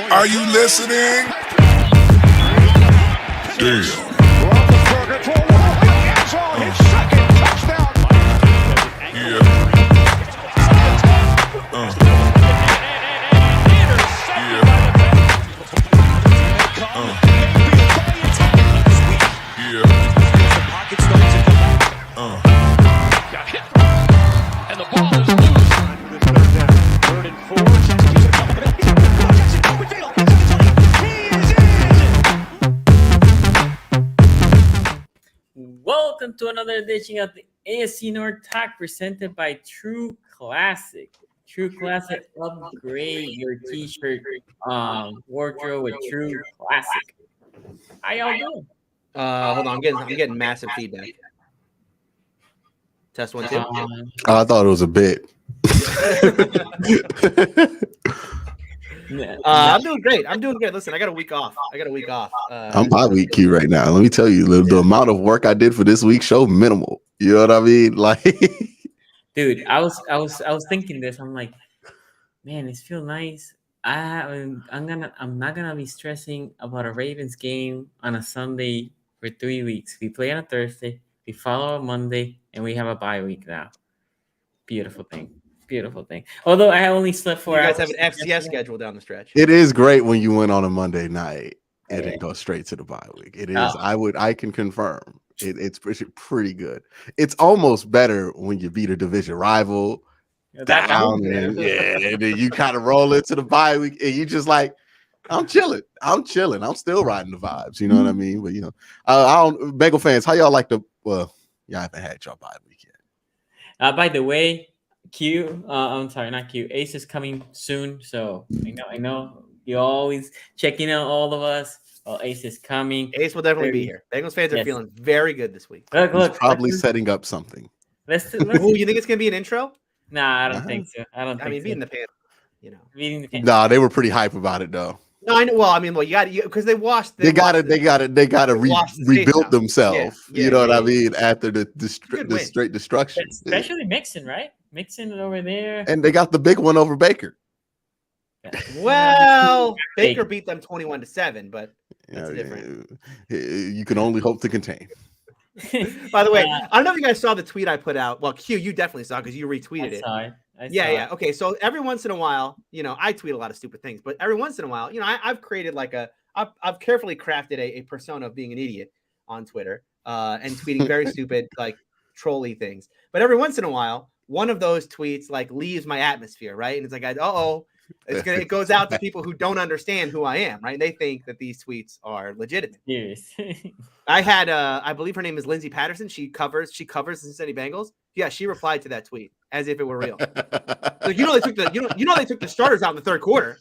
Are you listening? Damn. Welcome to another edition of the AFC North Talk presented by True Classic. True Classic, upgrade your t-shirt wardrobe with True Classic. How y'all doing? Hold on, I'm getting massive feedback. Test 1 2. I thought it was a bit. I'm doing great. Listen, I got a week off. I'm by week Q right now. Let me tell you, the amount of work I did for this week show minimal. You know what I mean? Like, dude, I was thinking this. I'm like, man, it feels nice. I'm not gonna be stressing about a Ravens game on a Sunday for 3 weeks. We play on a Thursday, we follow on Monday, and we have a bye week now. Beautiful thing. Although I only slept 4 hours. You guys have an FCS schedule down the stretch. it is great when you win on a Monday night and then go straight to the bye week. It is. I can confirm. It's pretty good. It's almost better when you beat a division rival down, and then you kind of roll into the bye week, and you just like, I'm chilling. I'm still riding the vibes. You know what I mean? But I don't. Bengal fans, how y'all like the? Well, y'all haven't had y'all bye week yet. By the way, I'm sorry, not Q. Ace is coming soon, so I know you're always checking out all of us. Well, Ace is coming. Ace will definitely be here. Bengals fans are feeling very good this week. Look, probably setting up something. Let's you think it's gonna be an intro? Nah, I don't think so. I mean, beating the Panthers, beating the Panthers. Nah, they were pretty hype about it though. No, I know. Well, you got because they washed. They got to rebuild themselves. Yeah, you know what I mean? After the straight destruction, especially Mixon, right? Mixon over there, and they got the big one over Baker. Well, Baker beat them 21-7, but that's different. You can only hope to contain. By the way, I don't know if you guys saw the tweet I put out. Well, Q, you definitely saw because you retweeted it. I saw it. Okay, so every once in a while, I tweet a lot of stupid things, but every once in a while, I've created I've carefully crafted a persona of being an idiot on Twitter and tweeting very stupid, like trolly things. But every once in a while, one of those tweets leaves my atmosphere, right? And it's like, it goes out to people who don't understand who I am, right? They think that these tweets are legitimate. Yes. I had I believe her name is Lindsay Patterson. She covers the Cincinnati Bengals. Yeah, she replied to that tweet as if it were real. Like, they took the starters out in the third quarter.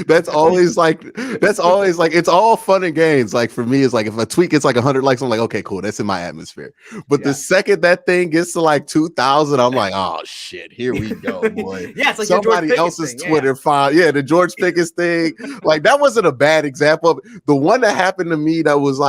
That's always like it's all fun and games. Like for me, it's like if a tweet gets 100 likes, I'm like, okay, cool, that's in my atmosphere. But the second that thing gets to 2,000, I'm like, oh shit, here we go, boy. Yeah, it's like somebody else's Twitter file. Yeah, the George Pickens thing. Like that wasn't a bad example. The one that happened to me that was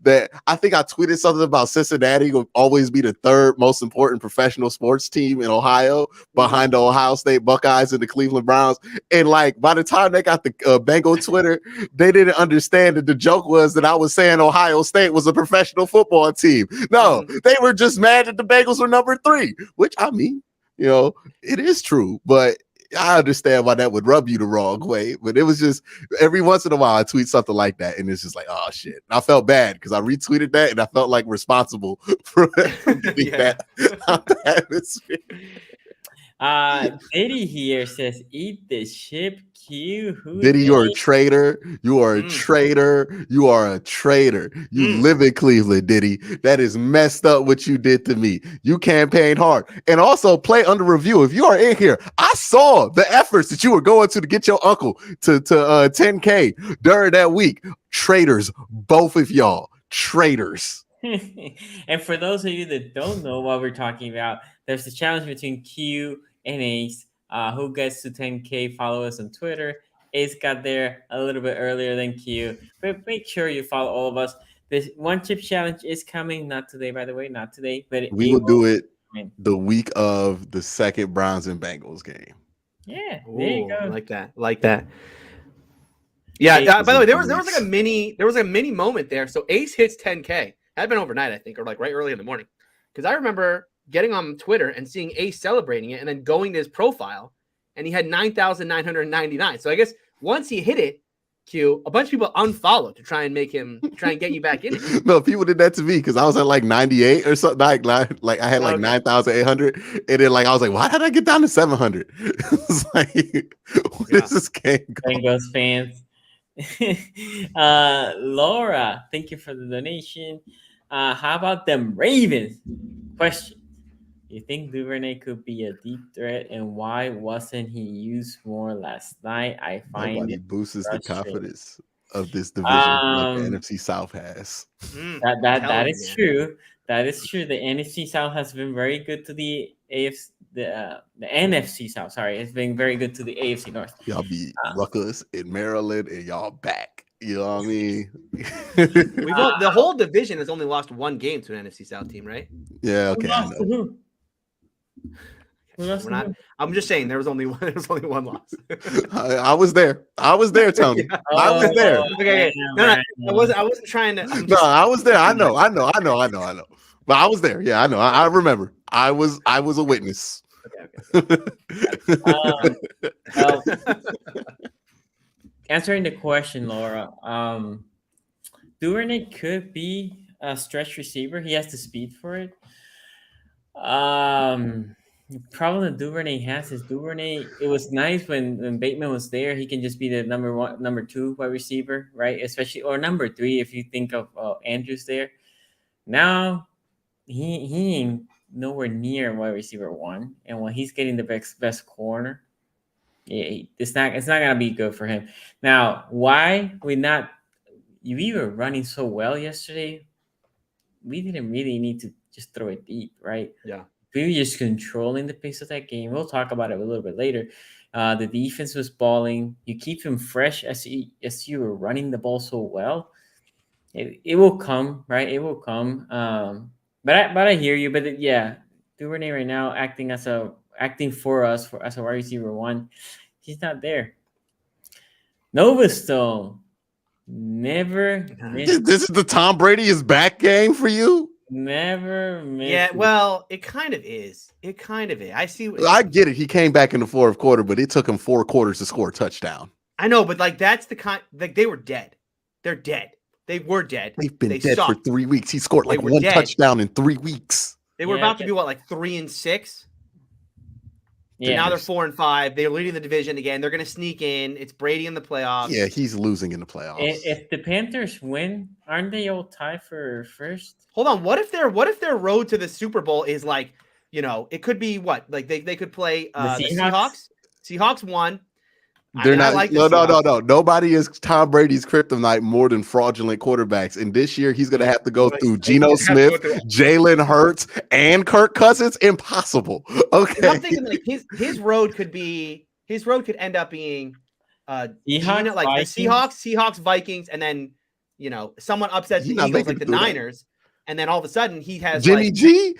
that I think I tweeted something about Cincinnati will always be the third most important professional sports team in Ohio behind the Ohio State Buckeyes and the Cleveland Browns. And by the time they got the Bengal Twitter, they didn't understand that the joke was that I was saying Ohio State was a professional football team. No, they were just mad that the Bengals were number 3, which it is true, but I understand why that would rub you the wrong way, but it was just every once in a while I tweet something like that, and it's just like, oh shit. And I felt bad because I retweeted that, and I felt responsible for getting that out the atmosphere. Diddy here says, "Eat the ship, Q." Diddy, you're a traitor. You are a traitor. You are a traitor. You live in Cleveland, Diddy. That is messed up what you did to me. You campaigned hard. And also play under review. If you are in here, I saw the efforts that you were going to get your uncle to 10K during that week. Traitors, both of y'all. Traitors. And for those of you that don't know what we're talking about, there's a challenge between Q and Ace. Who gets to 10K? Follow us on Twitter. Ace got there a little bit earlier than Q, but make sure you follow all of us. This one chip challenge is coming, not today, by the way, not today, but we will do it the week of the second Browns and Bengals game. Yeah, there you Ooh, go. like that. Yeah. Ace By the way, there was Weeks. like a mini moment there. So Ace hits 10K. Had been overnight, I think, or like right early in the morning. Because I remember getting on Twitter and seeing Ace celebrating it, and then going to his profile, and he had 9,999. So I guess once he hit it, a bunch of people unfollowed to try and get you back in it. No, people did that to me because I was at like 98 or something. Like I had like Okay. 9,800, and then like I was like, why did I get down to 700? It's like, where does this game go? Bengals fans. Laura, thank you for the donation. How about them Ravens? Question. You think Duvernay could be a deep threat, and why wasn't he used more last night? I find Nobody it boosts the frustrating. confidence of this division like the Um, NFC South has. That telling is you, man. true. That is true. The NFC South has been very good to the AFC. The NFC South, sorry, it's been very good to the AFC North. Y'all beat Rutgers in Maryland, and y'all back. You know what I mean? The whole division has only lost one game to an NFC South team, right? Yeah, okay. Who I lost to know. who? Who lost to who? I'm just saying there was only one loss. I was there. I was there, Tony. I was there. Okay. No, I wasn't trying to. No, I was there. I know. But I was there. Yeah, I know. I remember. I was a witness. Okay. Well, answering the question, Laura, Duvernay could be a stretch receiver. He has the speed for it. The problem that Duvernay has is Duvernay. It was nice when Bateman was there. He can just be the number 2 wide receiver, right? Especially or number 3 if you think of Andrews there. Now he ain't nowhere near wide receiver 1, and when he's getting the best corner, it's not gonna be good for him. Now, why we not? You were running so well yesterday. We didn't really need to just throw it deep, right? Yeah. We were just controlling the pace of that game. We'll talk about it a little bit later. The defense was balling. You keep him fresh as you were running the ball so well. It will come, right? It will come. But I hear you. But yeah, Duvernay right now acting for us as a wide receiver 1. He's not there. Nova Stone never missed. This is the Tom Brady is back game for you. Never missed. Yeah, well, it kind of is. I see. I get it. He came back in the fourth quarter, but it took him 4 quarters to score a touchdown. I know, but like that's the kind. Like they were dead. They're dead. They were dead. They've been dead for 3 weeks. He scored like 1 touchdown in 3 weeks. They were about to be like 3-6. Yeah. Now they're 4-5. They're leading the division again. They're going to sneak in. It's Brady in the playoffs. Yeah, he's losing in the playoffs. If the Panthers win, aren't they all tied for first? Hold on. What if their road to the Super Bowl is like, it could be what? Like they could play the Seahawks. Seahawks won. They're not. No. Nobody is Tom Brady's kryptonite more than fraudulent quarterbacks. And this year, he's going to have to go through Geno Smith, Jalen Hurts, and Kirk Cousins. Impossible. Okay. I'm thinking like his road could end up being the Seahawks, Vikings, and then someone upsets the Eagles like the Niners. And then all of a sudden he has Jimmy G.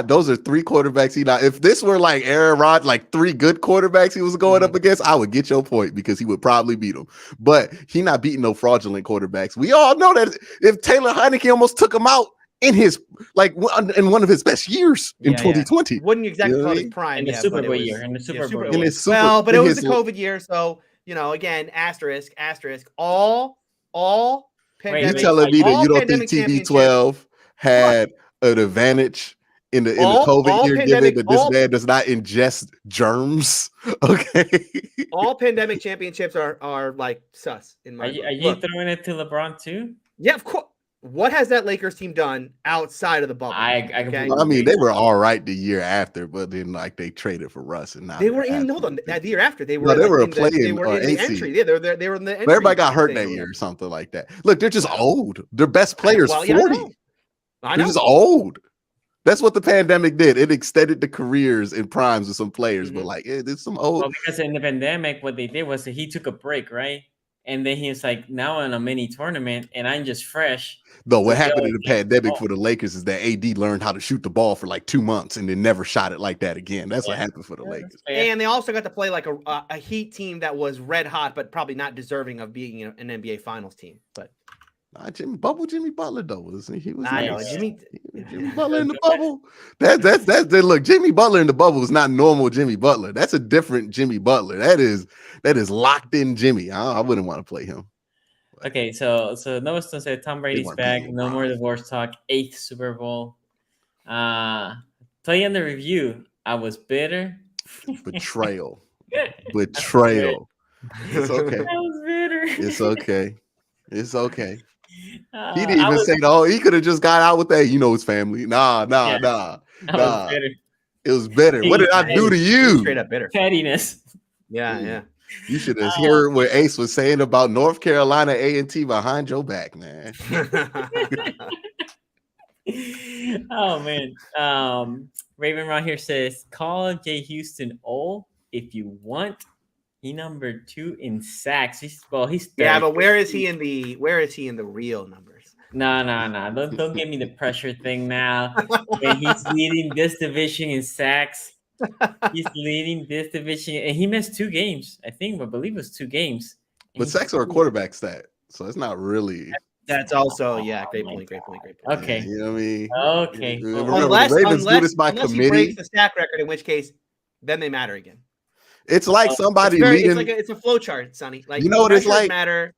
Those are 3 quarterbacks. If this were like Aaron Rodgers, like 3 good quarterbacks he was going up against, I would get your point because he would probably beat them. But he not beating no fraudulent quarterbacks. We all know that if Taylor Heineke almost took him out in his in one of his best years in 2020, wouldn't exactly call his prime in the Super Bowl year. In the Super Bowl. Well, but it was the COVID year, so again, asterisk. All pandemic. You're telling me that you don't think TB12 had an advantage in the COVID year, given that this man does not ingest germs? Okay. All pandemic championships are like sus in my. Are you throwing it to LeBron too? Yeah, of course. What has that Lakers team done outside of the bubble? I mean, they were all right the year after, but then they traded for Russ, and now they were in. Hold on, the year after they were. No, they were in the entry. Yeah, they were in the entry. Everybody got hurt that year or something like that. Look, they're just old. Their best players 40. I know. They're just old. That's what the pandemic did. It extended the careers and primes of some players, but there's some old. Well, because in the pandemic, what they did was that he took a break, right? and then he was like, now in a mini tournament, and I'm just fresh. No, what So happened yo, in the pandemic for the Lakers is that AD learned how to shoot the ball for like 2 months and then never shot it like that again. That's what happened for the Lakers. And they also got to play like a Heat team that was red hot, but probably not deserving of being an NBA Finals team. But Jimmy Butler though wasn't he? Was I know nice. Jimmy Butler in the bubble. That's look. Jimmy Butler in the bubble is not normal Jimmy Butler. That's a different Jimmy Butler. That is locked in Jimmy. I wouldn't want to play him. Okay, so Noah Stone said Tom Brady's weren't back. beating No more LeBron. divorce talk. 8th Super Bowl. Play in the review. I was bitter. Betrayal. Betrayal. It's okay. I was bitter. It's okay. It's okay. He didn't I even was, say no. He could have just got out with that. You know his family. Nah. I was bitter. It was better. What did I do to you? straight up bitter. Pettiness. Yeah. You should have heard what Ace was saying about North Carolina A&T behind your back, man. Oh man. Raven Ron here says, call Jay Houston old if you want. He number 2 in sacks. He's Yeah, but where is he in the real numbers? No. Don't give me the pressure thing now. When he's leading this division in sacks. He's leading this division, and he missed 2 games. I believe it was 2 games. But sacks are a quarterback stat, so it's not really. That's also great point. Okay. You know what I mean? Okay. Remember, the Ravens do this by unless he committee. breaks the sack record, in which case, then they matter again. It's like somebody leading. It's a flow chart, Sonny. Like, you know what it's like? Matter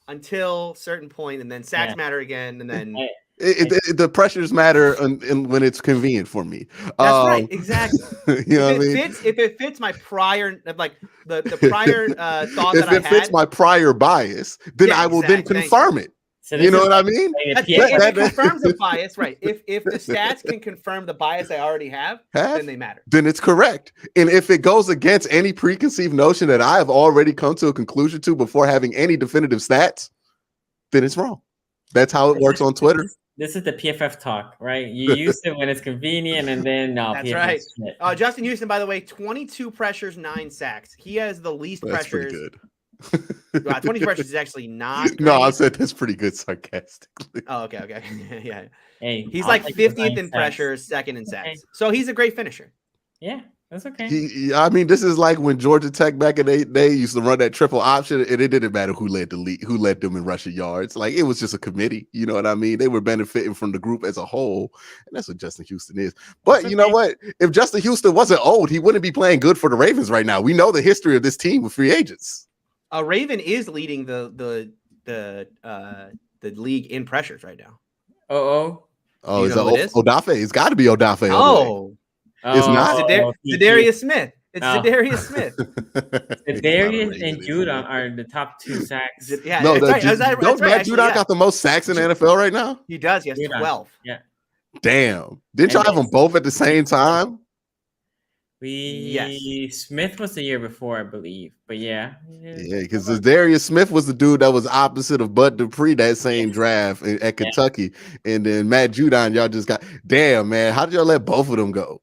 until certain point, and then sacks matter again, and then the pressures matter when it's convenient for me. That's right, exactly. You know what I mean? If it fits my prior, like the prior thought if that I it had, fits my prior bias, then I will then confirm it. So you know what I mean? if it confirms a bias, right? If the stats can confirm the bias I already have, then they matter. Then it's correct. And if it goes against any preconceived notion that I have already come to a conclusion to before having any definitive stats, then it's wrong. That's how it works on Twitter. This is the PFF talk, right? You use it when it's convenient, and then no. That's PFF right. Justin Houston, by the way, 22 pressures, 9 sacks. He has the least That's pressures. pretty good. 20 pressures is actually not great. No, I said that's pretty good sarcastically. Oh, okay. Yeah. Hey, he's I'll like take 50th in sacks. pressures, 2nd in sacks. Okay. So he's a great finisher. Yeah, that's okay. I mean, this is like when Georgia Tech back in the day used to run that triple option, and it didn't matter who led the league, who led them in rushing yards. Like, it was just a committee. You know what I mean? They were benefiting from the group as a whole, and that's what Justin Houston is. But you know what? If Justin Houston wasn't old, he wouldn't be playing good for the Ravens right now. We know the history of this team with free agents. Raven is leading the league in pressures right now. Oh, is that Odafe? It's got to be Odafe. It's not. Zadarius Smith. It's Zadarius Smith. Zadarius and Judon are the top 2 sacks. Yeah, no, that's right. Don't Matt Judon got the most sacks in the NFL right now? He does. He has 12. Yeah. Damn. Didn't y'all have them both at the same time? Smith was the year before, I believe. But yeah, because Darius Smith was the dude that was opposite of Bud Dupree that same draft at Kentucky, and then Matt Judon, y'all just got. Damn, man, how did y'all let both of them go?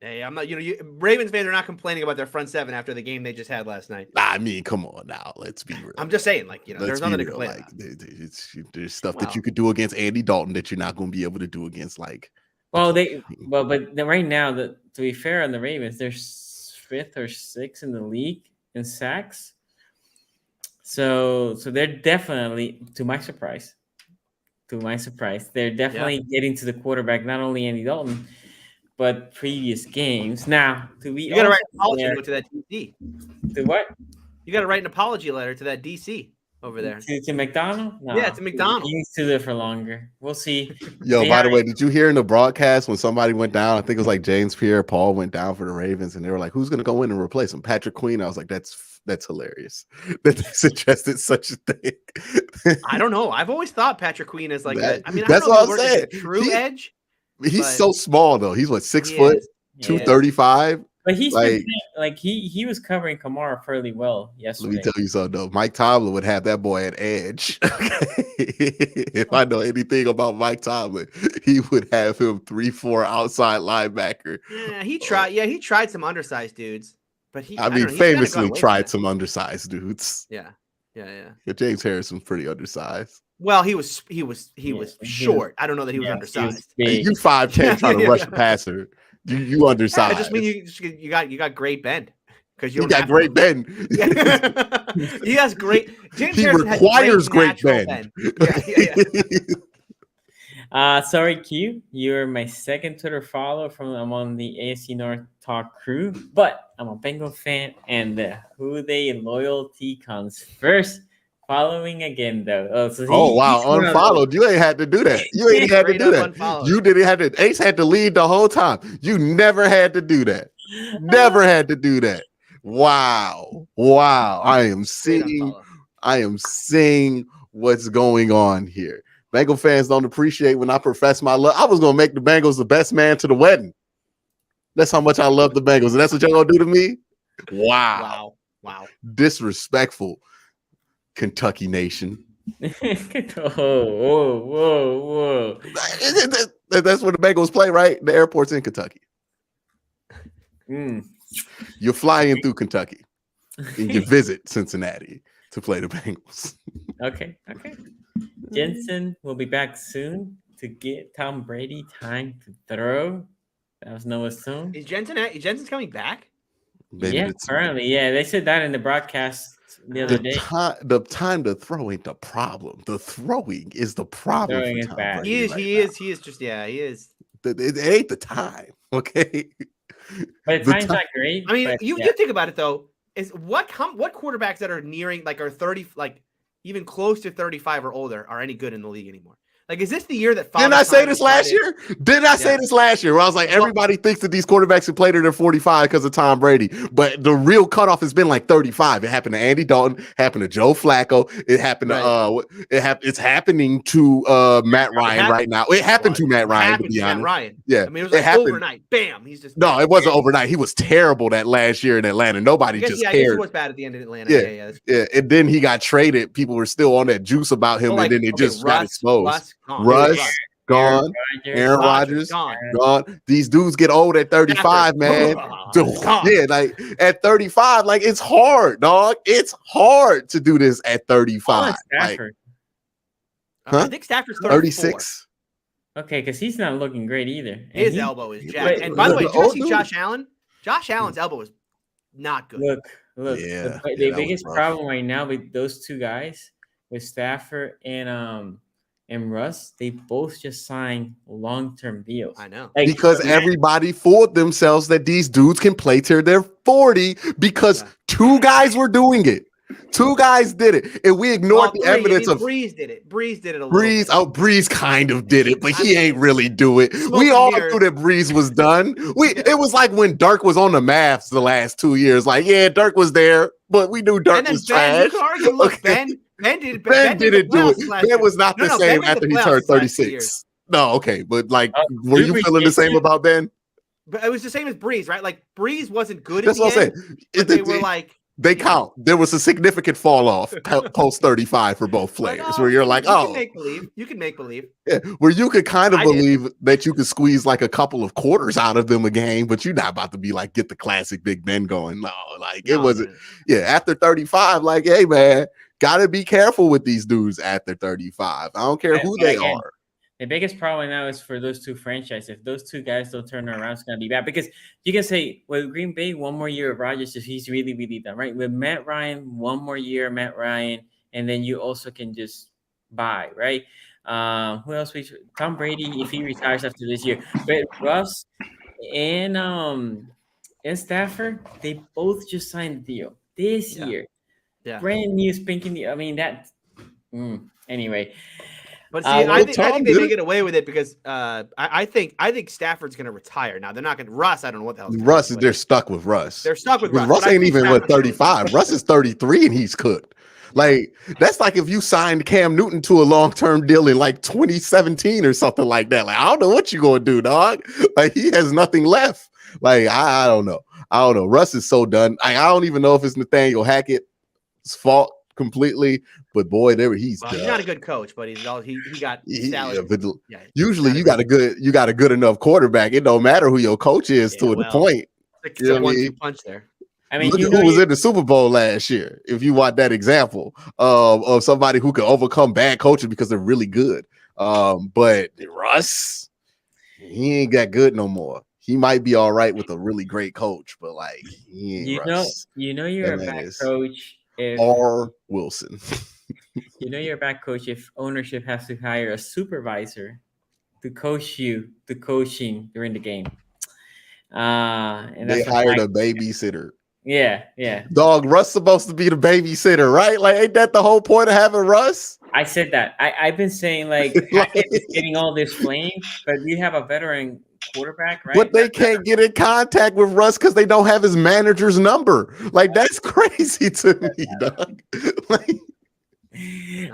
Hey, I'm not. Ravens fans are not complaining about their front 7 after the game they just had last night. I mean, come on now, let's be real. I'm just saying, there's nothing to complain about. There's stuff that you could do against Andy Dalton that you're not going to be able to do against but right now, to be fair on the Ravens, they're 5th or 6th in the league in sacks. So they're definitely, to my surprise, they're definitely getting to the quarterback. Not only Andy Dalton, but previous games. Now, you got to write an apology letter to that DC. To what? You got to write an apology letter to that DC over there. To McDonald? No. Yeah, to McDonald. He needs to live for longer. We'll see. Yo, by the way, did you hear in the broadcast when somebody went down? I think it was like James Pierre-Paul went down for the Ravens, and they were like, "Who's going to go in and replace him?" Patrick Queen. I was like, "That's hilarious that they suggested such a thing." I don't know. I've always thought Patrick Queen is like that's what I'm saying. True edge. He's so small though. He's 6 foot, 235. But he's he was covering Kamara fairly well yesterday. Let me tell you something though. Mike Tomlin would have that boy at edge. If I know anything about Mike Tomlin, he would have him 3-4 outside linebacker. Yeah, he tried. He tried some undersized dudes, but famously tried some undersized dudes. Yeah. Yeah. James Harrison's pretty undersized. Well, he was short. I don't know that he was He was undersized. Hey, big. you 5'10" trying to rush a passer. You I undersized. just mean you got great bend because You got great bend. he has great. James He Harrison requires has great natural bend. Yeah. Sorry, Q. You're my second Twitter follower I'm on the AFC North Talk crew, but I'm a Bengal fan, and the who they loyalty comes first. Following again, though. Wow, unfollowed. You ain't had to do that. You ain't had to Straight do up that. unfollowed. You didn't have to. Ace had to lead the whole time. You never had to do that. Never had to do that. Wow. I am seeing what's going on here. Bengal fans don't appreciate when I profess my love. I was gonna make the Bengals the best man to the wedding. That's how much I love the Bengals, and that's what y'all gonna do to me. Wow. Disrespectful, Kentucky nation. Whoa. That's where the Bengals play, right? The airport's in Kentucky. You're flying through Kentucky and you visit Cincinnati to play the Bengals. Okay. Jensen will be back soon to get Tom Brady time to throw. That was Noah's tone. Is Jensen's coming back? Maybe apparently. Yeah, they said that in the broadcast the other day. The time to throw ain't the problem. The throwing is the problem. Throwing is bad. He is. He is. It ain't the time. Okay. But the time's not great. I mean, you think about it though. Is what quarterbacks that are nearing are 30, even close to 35 or older are any good in the league anymore? Is this the year that? Didn't I say this last year? Where I was like, everybody thinks that these quarterbacks who played till they're 45 because of Tom Brady, but the real cutoff has been 35. It happened to Andy Dalton, happened to Joe Flacco, it happened to it's happening to Matt Ryan right now. It happened to Matt Ryan, to be honest. Ryan. Yeah, I mean, it was overnight. Bam, he's just no. It wasn't overnight. He was terrible that last year in Atlanta. Nobody just cared. I guess he was bad at the end of Atlanta. Yeah. And then he got traded. People were still on that juice about him, and then it just got exposed. Russ gone. Aaron Rodgers gone. These dudes get old at 35, man. At 35, it's hard, dog. It's hard to do this at 35. I think Stafford's 36. Okay, because he's not looking great either. His elbow is jacked. And by the way, did you see Josh Allen? Josh Allen's elbow is not good. Look. Yeah, the biggest problem right now with those two guys, with Stafford and Russ, they both just signed long-term deals. I know. Because everybody fooled themselves that these dudes can play till they're 40 because two guys were doing it. Two guys did it. And we ignored the evidence of Breeze did it. Breeze did it a little bit. Breeze kind of did it, but he ain't really do it. We all knew that Breeze was done. It was like when Dirk was on the Mavs the last 2 years. Dirk was there, but we knew Dirk was trash. You can argue, look, Ben didn't do it. Ben was not the same after he turned 36. No, okay, but were you feeling the same about Ben? But it was the same as Breeze, right? Breeze wasn't good. That's what I'm saying. They were they count. There was a significant fall off post 35 for both players, where you're like, you can make believe. Yeah, where you could kind of believe that you could squeeze a couple of quarters out of them a game, but you're not about to be get the classic Big Ben going. No, it wasn't. Man. Yeah, after 35, hey man. Gotta be careful with these dudes after 35. I don't care who they are. The biggest problem now is for those two franchises. If those two guys don't turn around, it's gonna be bad. Because you can say, with Green Bay, one more year of Rodgers, he's really, really done, right? With Matt Ryan, one more year of Matt Ryan, and then you also can just buy, right? Who else? Tom Brady, if he retires after this year. But Russ and Stafford, they both just signed a deal this year. Yeah. Brand new spinking deal. I mean, anyway. But see, I think they may get away with it because I think Stafford's going to retire. Now they're not going to. Russ, I don't know what the hell. Russ is. They're stuck with Russ. They're stuck with Russ. Russ ain't even 35. Russ is 33 and he's cooked. That's like if you signed Cam Newton to a long-term deal in 2017 or something like that. I don't know what you're gonna do, dog. He has nothing left. I don't know. Russ is so done. I don't even know if it's Nathaniel Hackett's fault completely, but boy, he's not a good coach, but he got usually you got a good enough quarterback. It don't matter who your coach is to the point. It's a 1-2 punch there. I mean, look at who was in the Super Bowl last year. If you want that example of somebody who can overcome bad coaching because they're really good. But Russ, he ain't got good no more. He might be all right with a really great coach, but like he ain't Russ. You're a bad coach if R. Wilson. you're a bad coach if ownership has to hire a supervisor to coach you the coaching during the game. And they hired a babysitter. Yeah. Dog, Russ supposed to be the babysitter, right? Like, ain't that the whole point of having Russ? I said that. I've been saying like Hackett is getting all this flame, but we have a veteran quarterback, right? But they can't get in contact with Russ because they don't have his manager's number. Like, that's crazy to me, dog.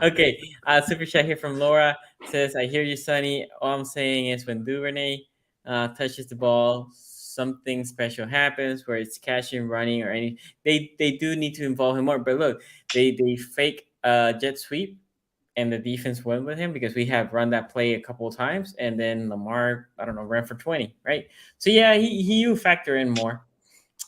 Okay, super chat here from Laura says, "I hear you, Sonny. All I'm saying is when Duvernay touches the ball, something special happens where it's catching, running, or any. They do need to involve him more. But look, they fake jet sweep, and the defense went with him because we have run that play a couple of times, and then Lamar, I don't know, ran for 20, right? So yeah, you factor in more.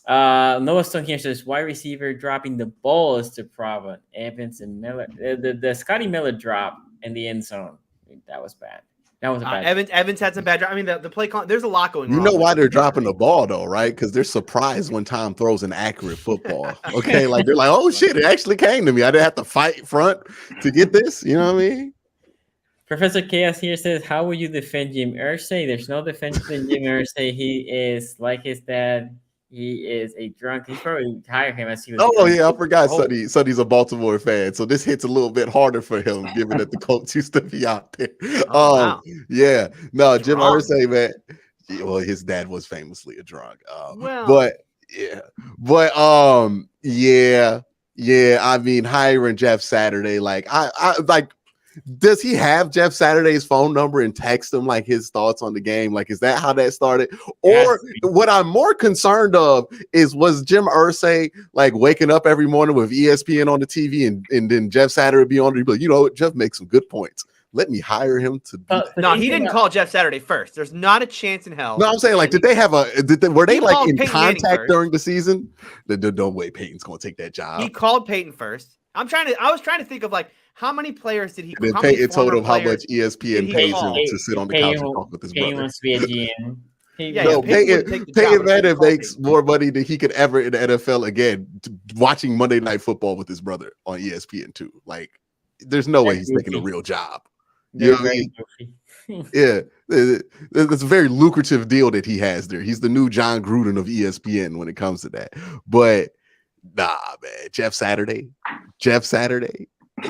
Noah Stone here says wide receiver dropping the ball is the problem. Evans and Miller, the Scotty Miller drop in the end zone, that was bad. That was a bad. Evans had some bad drop. I mean, the play call. There's a lot going on. You know why they're dropping the ball though, right? Because they're surprised when Tom throws an accurate football. Okay, like they're like, oh shit, it actually came to me. I didn't have to fight front to get this. You know what I mean? Professor Chaos here says, how would you defend Jim Irsay? There's no defense in Jim Irsay. He is like his dad. He is a drunk. He's probably hired him as he was. Oh yeah, I forgot. Sonny's a Baltimore fan, so this hits a little bit harder for him, given that the coach used to be out there. Wow. Yeah, no, Jim Irsay, man. Well, his dad was famously a drunk. But I mean, hiring Jeff Saturday, like I like. Does he have Jeff Saturday's phone number and text him like his thoughts on the game? Like, is that how that started? Or what I'm more concerned of is, was Jim Irsay like waking up every morning with ESPN on the TV and then Jeff Saturday be on it? Be like, you know what, Jeff makes some good points. Let me hire him to do that. No, he didn't call Jeff Saturday first. There's not a chance in hell. No, I'm saying, like, did they have were they like in contact during the season? No way Peyton's gonna take that job. He called Peyton first. I was trying to think of like, how many players did he? And then Peyton told him how much ESPN pays him to sit on the couch and talk with his brother. Peyton wants to be a GM. Peyton Manning makes more money than he could ever in the NFL again, watching Monday Night Football with his brother on ESPN2. Like, there's no way he's taking a real job. You know what I mean? Yeah, it's a very lucrative deal that he has there. He's the new John Gruden of ESPN when it comes to that. But nah, man, Jeff Saturday.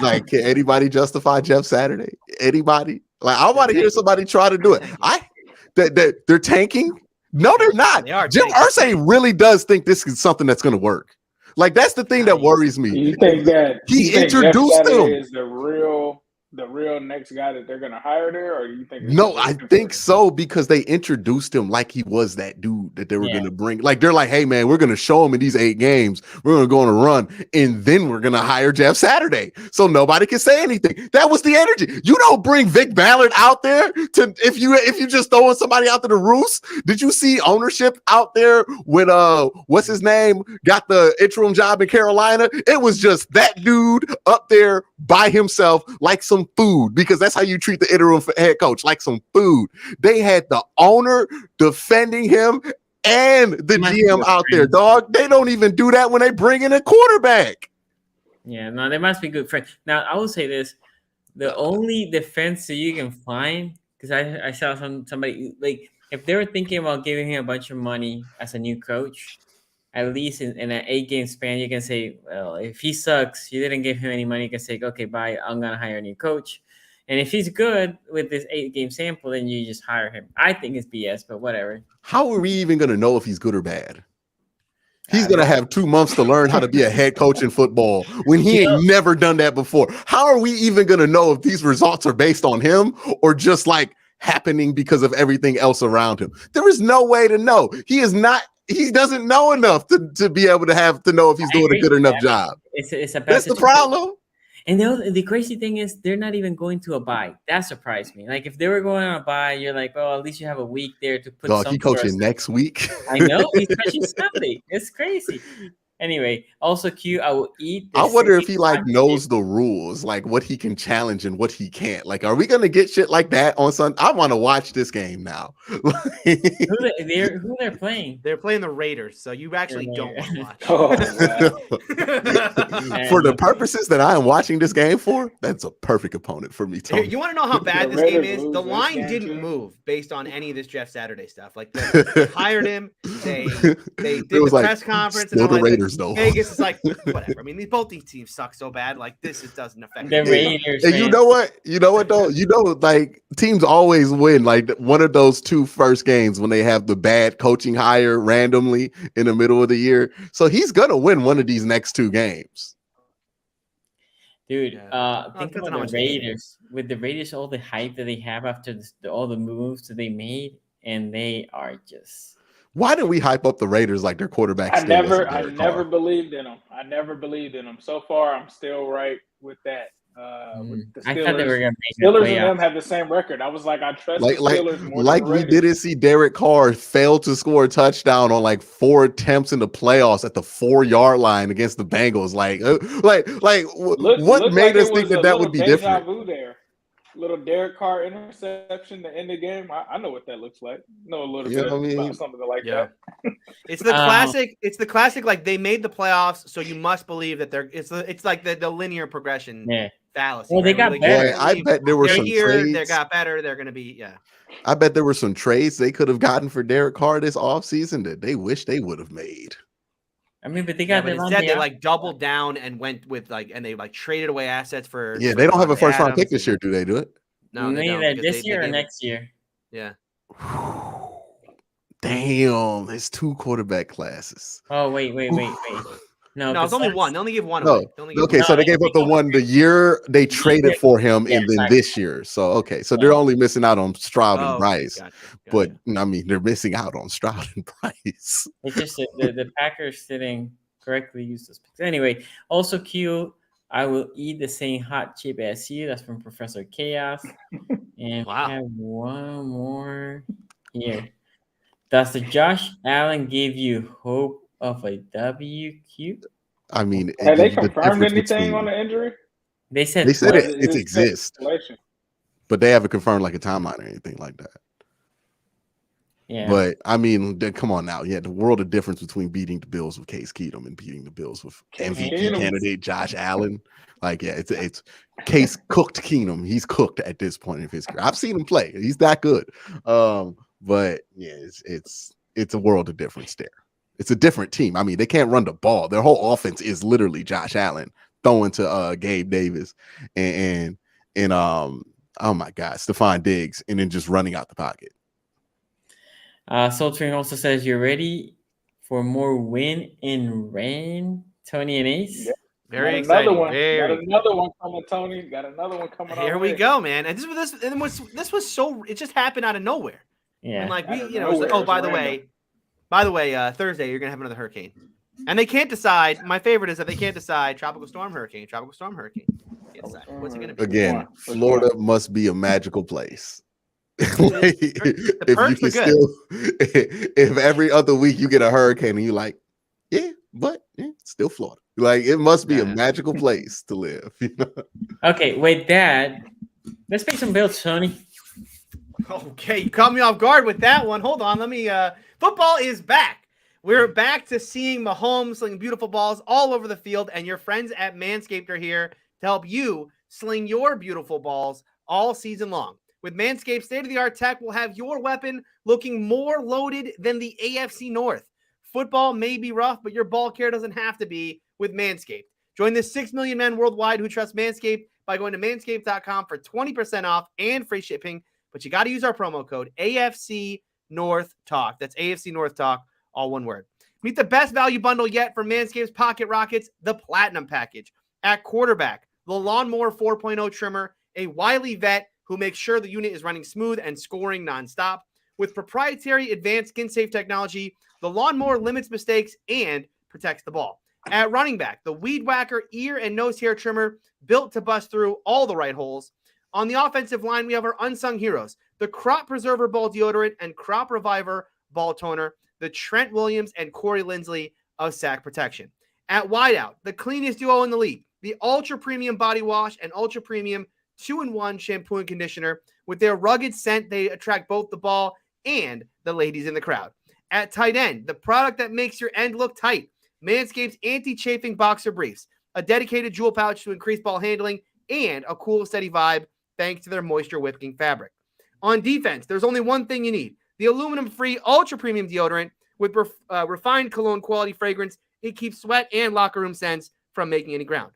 Like, can anybody justify Jeff Saturday? Anybody? Like, I want to hear somebody try to do it. They're tanking. No, they're not. Jim Irsay really does think this is something that's going to work. Like, that's the thing that worries me. You think that he introduced him is the real next guy that they're going to hire there, or do you think? No, I think so, because they introduced him like he was that dude that they were going to bring. Like, they're like, hey man, we're going to show him in these 8 games. We're going to go on a run, and then we're going to hire Jeff Saturday, so nobody can say anything. That was the energy. You don't bring Vic Ballard out there to if you just throwing somebody out to the roost. Did you see ownership out there with what's his name got the interim job in Carolina? It was just that dude up there by himself, like some food, because that's how you treat the interim head coach, like some food. They had the owner defending him and the GM out there, dog. They don't even do that when they bring in a quarterback. Yeah, no, they must be good friends. Now, I will say this: the only defense that you can find, because I saw somebody like, if they were thinking about giving him a bunch of money as a new coach, at least in an 8-game span, you can say, well, if he sucks, you didn't give him any money, you can say, okay, bye, I'm going to hire a new coach. And if he's good with this 8-game sample, then you just hire him. I think it's BS, but whatever. How are we even going to know if he's good or bad? He's going to have 2 months to learn how to be a head coach in football when he ain't never done that before. How are we even going to know if these results are based on him or just like happening because of everything else around him? There is no way to know. He doesn't know enough to be able to know if he's doing a good enough job. That's the problem. And the crazy thing is, they're not even going to a bye. That surprised me. Like, if they were going on a bye, you're like, oh, at least you have a week there to put. Dog, he coaching next week. I know he's coaching Sunday. It's crazy. Anyway, also Q, I will eat. I wonder if he same like hot knows chip. the rules, like what he can challenge and what he can't. Like, are we gonna get shit like that on Sunday? I want to watch this game now. Who they're playing. They're playing the Raiders, so you actually don't want to watch. Oh, wow. For the purposes that I am watching this game for, that's a perfect opponent for me, Here, Tony. you want to know how bad The this game Raiders is? lose The this line game, didn't too? move based on any of this Jeff Saturday stuff. Like they hired him, they did It was the like, press conference, still and the they're like, Raiders, though. Vegas is like, whatever. I mean, both these teams suck so bad. Like this, it doesn't affect The me. Raiders. And you man. know what? You know what though? You know, like teams always win. Like one of those two first games when they have the bad coaching hire randomly in the middle of the year. So he's gonna win one of these next two games. Dude, Yeah. think Depends on about how the much they hate it. Raiders. With the Raiders, all the hype that they have after all the moves that they made, and they are just. Why did we hype up the Raiders like their quarterback? I still never wasn't Derek Carr? believed in them. I never believed in them. So far, I'm still right with that. With the I thought they were Steelers, gonna make the Steelers and them playoffs. have the same record. I was like, I trust Like, the like, Steelers more like than the we Raiders. didn't see Derek Carr fail to score a touchdown on like 4 attempts in the playoffs at the 4-yard line against the Bengals. What Looked made like us it think was a that would little be deja different? vu there. Little Derek Carr interception to end the game. I know what that looks like. Know a little You bit know what I mean? about something like Yeah. that. It's the classic. It's the classic. Like they made the playoffs, so you must believe that they're. It's like the linear progression Yeah. fallacy. Well, they right? got Where better. can't Boy, I believe bet there were they're some here. They trades. got better. They're going to be. Yeah. I bet there were some trades they could have gotten for Derek Carr this offseason that they wish they would have made. I mean, but they Yeah, got but the instead they like doubled down and went with and they like traded away assets for. Yeah, for they don't have a Devontae first round Adams pick this and- year, do they? Do it? No, they don't. Maybe because this they year or gave it- next year. Yeah. Damn, it's 2 quarterback classes. Oh wait. No, No, it's only one. They only give one No. away. They only give Okay, one so away. they gave up the one the year they traded for him, Yeah, and then exactly. this year. So okay, so they're only missing out on Stroud and Oh, Bryce, gotcha. but I mean they're missing out on Stroud and Bryce. It's just the Packers didn't correctly use those picks. Anyway, also Q, I will eat the same hot chip as you. That's from Professor Chaos. And Wow. we have one more here. Does the Josh Allen give you hope of a WQ? I mean, it Have they gives you the confirmed difference anything between- on the injury? They said They said Or it, is it just exists, speculation? but they haven't confirmed like a timeline or anything like that. Yeah. But I mean, come on now. Yeah, the world of difference between beating the Bills with Case Keenum and beating the Bills with MVP Keenum. candidate Josh Allen. Like, yeah, it's Case cooked Keenum. He's cooked at this point in his career. I've seen him play. He's that good. But yeah, it's a world of difference there. It's a different team. I mean, they can't run the ball. Their whole offense is literally Josh Allen throwing to Gabe Davis and oh my God, Stephon Diggs, and then just running out the pocket. Soul Train also says you're ready for more win in rain, Tony and Ace. Yeah. Very Got exciting. another one. Very. Got another one coming, Tony. Got another one coming. Here we go, man. And this was so. It just happened out of nowhere. Yeah. And like Out of it's like, nowhere, oh, by it's the way, Thursday you're gonna have another hurricane, and they can't decide. My favorite is that they can't decide tropical storm, hurricane, tropical storm, hurricane. Can't decide. What's it gonna be? Again, Which one? Florida must be a magical place. Like, if perks you are can good. still, if every other week you get a hurricane and you're like, yeah, but it's still Florida. Like it must be a Yeah. magical place to live. You know? Okay, with that, let's pay some bills, Tony. Okay, you caught me off guard with that one. Hold on, let me. Football is back. We're back to seeing Mahomes sling beautiful balls all over the field, and your friends at Manscaped are here to help you sling your beautiful balls all season long. With Manscaped state-of-the-art tech, we'll have your weapon looking more loaded than the AFC North. Football may be rough, but your ball care doesn't have to be with Manscaped. Join the 6 million men worldwide who trust Manscaped by going to manscaped.com for 20% off and free shipping. But you got to use our promo code AFC North Talk. That's AFC North Talk, all one word. Meet the best value bundle yet from Manscaped's Pocket Rockets, the Platinum Package. At quarterback, the Lawnmower 4.0 trimmer, a wily vet who makes sure the unit is running smooth and scoring nonstop. With proprietary advanced skin-safe technology, the Lawnmower limits mistakes and protects the ball. At running back, the Weed Whacker ear and nose hair trimmer built to bust through all the right holes. On the offensive line, we have our unsung heroes, the Crop Preserver Ball Deodorant and Crop Reviver Ball Toner, the Trent Williams and Corey Lindsley of Sack Protection. At wideout, the cleanest duo in the league, the ultra premium body wash and ultra premium 2-in-1 shampoo and conditioner. With their rugged scent, they attract both the ball and the ladies in the crowd. At tight end, the product that makes your end look tight, Manscaped's anti-chafing boxer briefs, a dedicated jewel pouch to increase ball handling, and a cool, steady vibe thanks to their moisture-wicking fabric. On defense, there's only one thing you need, the aluminum-free ultra-premium deodorant with refined cologne quality fragrance. It keeps sweat and locker room scents from making any ground.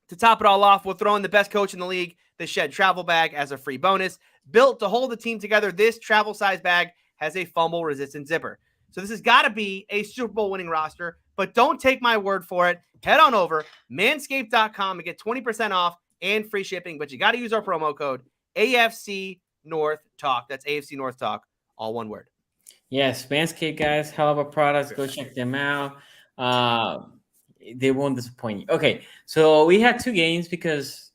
To top it all off, we'll throw in the best coach in the league, the Shed Travel Bag, as a free bonus. Built to hold the team together, this travel-size bag has a fumble-resistant zipper. So this has got to be a Super Bowl winning roster, but don't take my word for it. Head on over, manscaped.com, and get 20% off and free shipping, but you got to use our promo code AFC North Talk. That's AFC North Talk, all one word. Yes, Manscaped, guys, hell of a product. Go check them out. They won't disappoint you. Okay, so we had 2 games because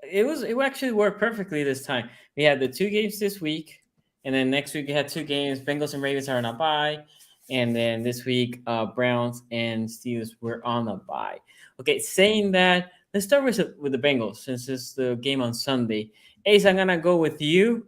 it actually worked perfectly this time. We had the 2 games this week, and then next week we had 2 games. Bengals and Ravens are on a bye, and then this week Browns and Steelers were on a bye. Okay, saying that, let's start with the Bengals since it's the game on Sunday. Ace, I'm gonna go with you.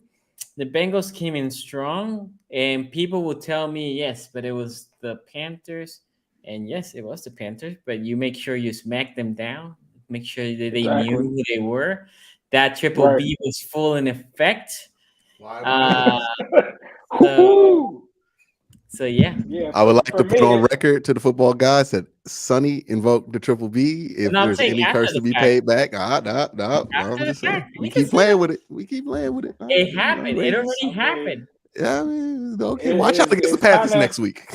The Bengals came in strong, and people will tell me yes, but it was the Panthers. And yes, it was the Panthers, but you make sure you smack them down. Make sure that they knew who they were. That triple B was full in effect. So yeah. I would like to put on record to the football guys that Sonny invoked the triple B. If there's any curse to be paid back, no. I'm just saying. We keep playing with it. It happened. It already happened. Yeah, I mean, okay. Watch out against the Panthers next week.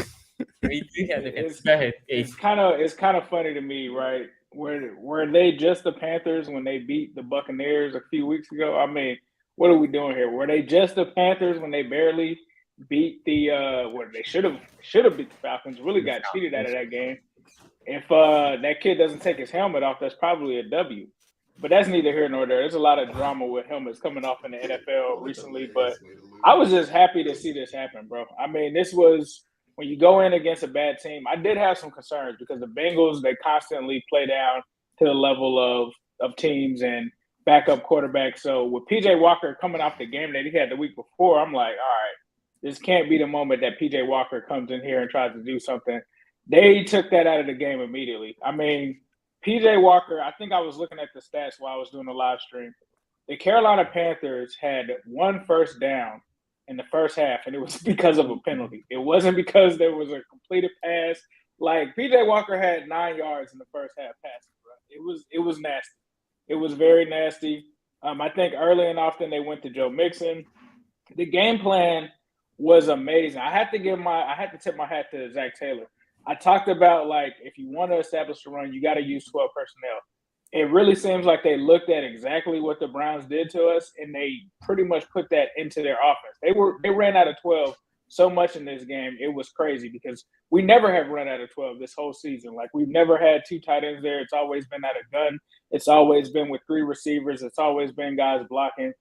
It's kind of funny to me, right? Were they just the Panthers when they beat the Buccaneers a few weeks ago? I mean, what are we doing here? Were they just the Panthers when they barely beat the they should have beat the Falcons? Really got cheated out of that game. If that kid doesn't take his helmet off, that's probably a W. But that's neither here nor there. There's a lot of drama with helmets coming off in the NFL recently, but I was just happy to see this happen, bro. I mean, this was when you go in against a bad team. I did have some concerns because the Bengals, they constantly play down to the level of teams and backup quarterbacks. So with PJ Walker coming off the game that he had the week before, I'm like, all right, this can't be the moment that PJ Walker comes in here and tries to do something. They took that out of the game immediately. I mean, PJ Walker, I think I was looking at the stats while I was doing the live stream. The Carolina Panthers had 1 first down in the first half, and it was because of a penalty. It wasn't because there was a completed pass. Like, PJ Walker had 9 yards in the first half passing, bro. It was nasty. It was very nasty. I think early and often they went to Joe Mixon. The game plan was amazing. I had to tip my hat to Zach Taylor. I talked about, like, if you want to establish a run, you got to use 12 personnel. It really seems like they looked at exactly what the Browns did to us, and they pretty much put that into their offense. They ran out of 12 so much in this game. It was crazy because we never have run out of 12 this whole season. Like, we've never had 2 tight ends there. It's always been out of gun. It's always been with 3 receivers. It's always been guys blocking.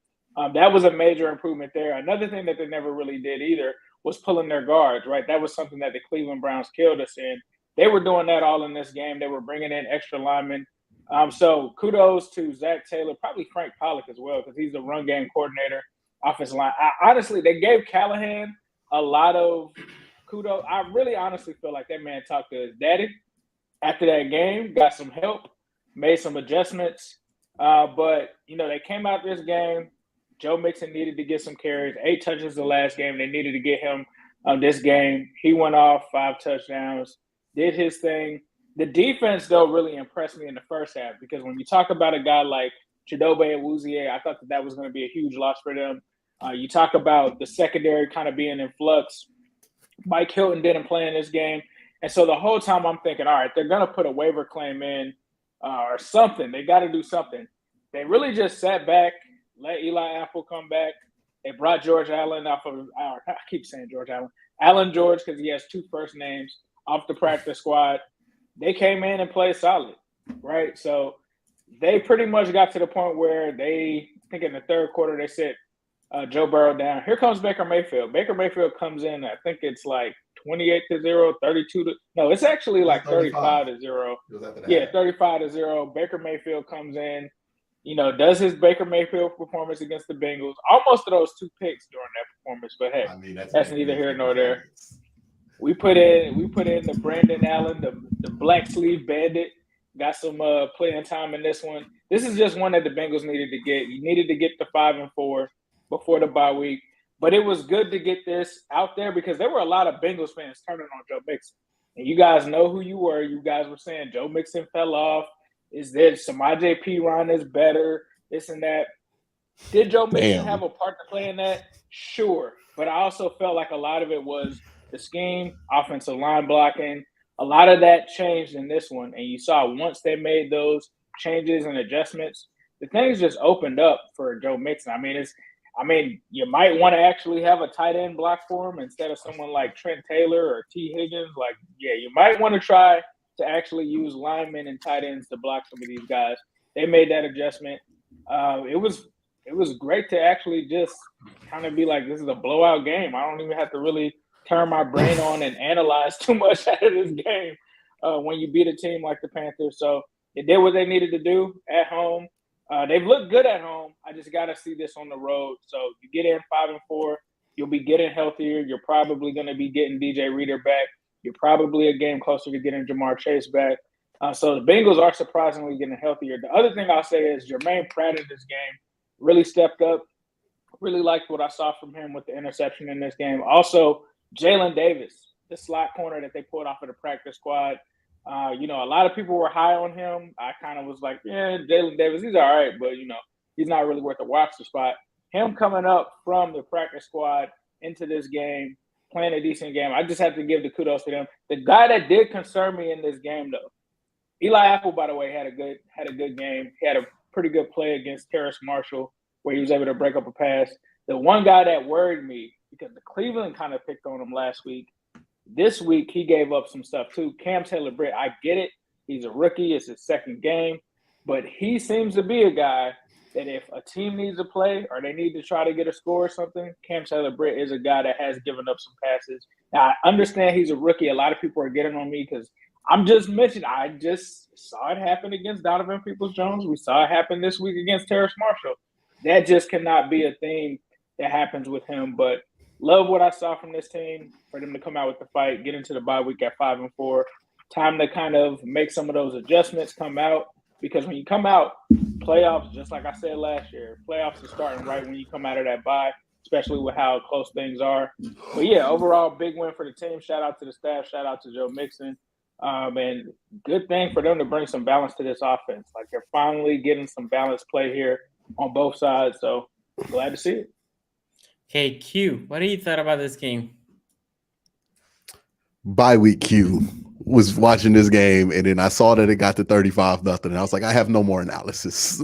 That was a major improvement there. Another thing that they never really did either was pulling their guards, right? That was something that the Cleveland Browns killed us in. They were doing that all in this game. They were bringing in extra linemen. So kudos to Zach Taylor, probably Frank Pollock as well, because he's the run game coordinator, offensive line. Honestly, they gave Callahan a lot of kudos. I really honestly feel like that man talked to his daddy after that game, got some help, made some adjustments. But, they came out this game. Joe Mixon needed to get some carries, 8 touches the last game. They needed to get him this game. He went off 5 touchdowns, did his thing. The defense, though, really impressed me in the first half because when you talk about a guy like Chidobe Awuzie, I thought that was going to be a huge loss for them. You talk about the secondary kind of being in flux. Mike Hilton didn't play in this game. And so the whole time I'm thinking, all right, they're going to put a waiver claim in or something. They got to do something. They really just sat back, let Eli Apple come back. They brought George Allen off of – I keep saying George Allen. Allen George, because he has 2 first names, off the practice squad. They came in and played solid, right? So they pretty much got to the point where I think in the third quarter, they said Joe Burrow down. Here comes Baker Mayfield. Baker Mayfield comes in, I think it's like 28-0, 32 no, it's actually like 35-0. Yeah, 35-0. Baker Mayfield comes in, does his Baker Mayfield performance against the Bengals. Almost of those 2 picks during that performance, but hey, that's neither here nor there. We put in the Brandon Allen, the black sleeve bandit. Got some playing time in this one. This is just one that the Bengals needed to get. You needed to get the 5-4 before the bye week. But it was good to get this out there because there were a lot of Bengals fans turning on Joe Mixon. And you guys know who you were. You guys were saying Joe Mixon fell off. Is there Samaje Perine is better? This and that. Did Joe Mixon have a part to play in that? Sure. But I also felt like a lot of it was the scheme, offensive line blocking. A lot of that changed in this one. And you saw once they made those changes and adjustments, the things just opened up for Joe Mixon. I mean, you might want to actually have a tight end block for him instead of someone like Trent Taylor or T. Higgins. Like, yeah, you might want to try to actually use linemen and tight ends to block some of these guys. They made that adjustment. It was great to actually just kind of be like, this is a blowout game. I don't even have to really turn my brain on and analyze too much out of this game when you beat a team like the Panthers. So they did what they needed to do at home. They've looked good at home. I just got to see this on the road. So you get in 5-4, you'll be getting healthier. You're probably going to be getting DJ Reader back. You're probably a game closer to getting Jamar Chase back. So the Bengals are surprisingly getting healthier. The other thing I'll say is Jermaine Pratt in this game really stepped up. Really liked what I saw from him with the interception in this game. Also, Jalen Davis, the slot corner that they pulled off of the practice squad. A lot of people were high on him. I kind of was like, yeah, Jalen Davis, he's all right, but, he's not really worth a roster spot. Him coming up from the practice squad into this game, playing a decent game, I just have to give the kudos to them. The guy that did concern me in this game, though, Eli Apple, by the way, had a good game. He had a pretty good play against Terrace Marshall where he was able to break up a pass. The one guy that worried me, because the Cleveland kind of picked on him last week, this week he gave up some stuff too. Cam Taylor-Britt, I get it. He's a rookie. It's his second game. But he seems to be a guy that if a team needs a play or they need to try to get a score or something, Cam Taylor-Britt is a guy that has given up some passes. Now, I understand he's a rookie. A lot of people are getting on me because I'm just mentioning, I just saw it happen against Donovan Peoples-Jones. We saw it happen this week against Terrace Marshall. That just cannot be a thing that happens with him. But love what I saw from this team, for them to come out with the fight, get into the bye week at 5-4. Time to kind of make some of those adjustments, come out. Because when you come out, playoffs, just like I said last year, playoffs are starting right when you come out of that bye, especially with how close things are. But, yeah, overall, big win for the team. Shout out to the staff. Shout out to Joe Mixon. And good thing for them to bring some balance to this offense. Like, they're finally getting some balanced play here on both sides. So, glad to see it. Okay, Q, what do you thought about this game? Bye week Q was watching this game, and then I saw that it got to 35-0, and I was like, I have no more analysis.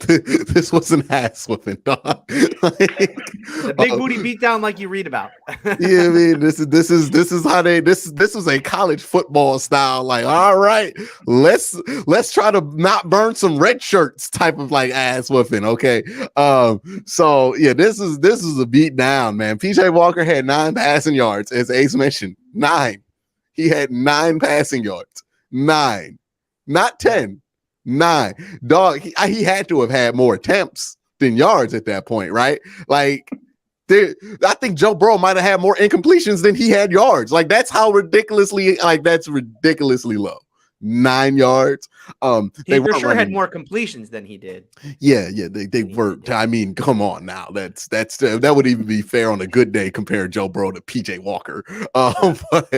This was an ass whooping, dog. The big booty beatdown like you read about. Yeah, I mean, this is how this was a college football style, like, all right, let's try to not burn some red shirts type of like ass whooping. Okay. So yeah, this is a beat down, man. PJ Walker had 9 passing yards, as Ace mentioned. 9. He had 9 passing yards. 9. Not 10. 9. Dog, he had to have had more attempts than yards at that point, right? Like, I think Joe Burrow might have had more incompletions than he had yards. Like, that's ridiculously low. 9 yards. He for sure had more completions than he did. Yeah, they were. I mean, come on now. That would even be fair on a good day compare Joe Burrow to PJ Walker. But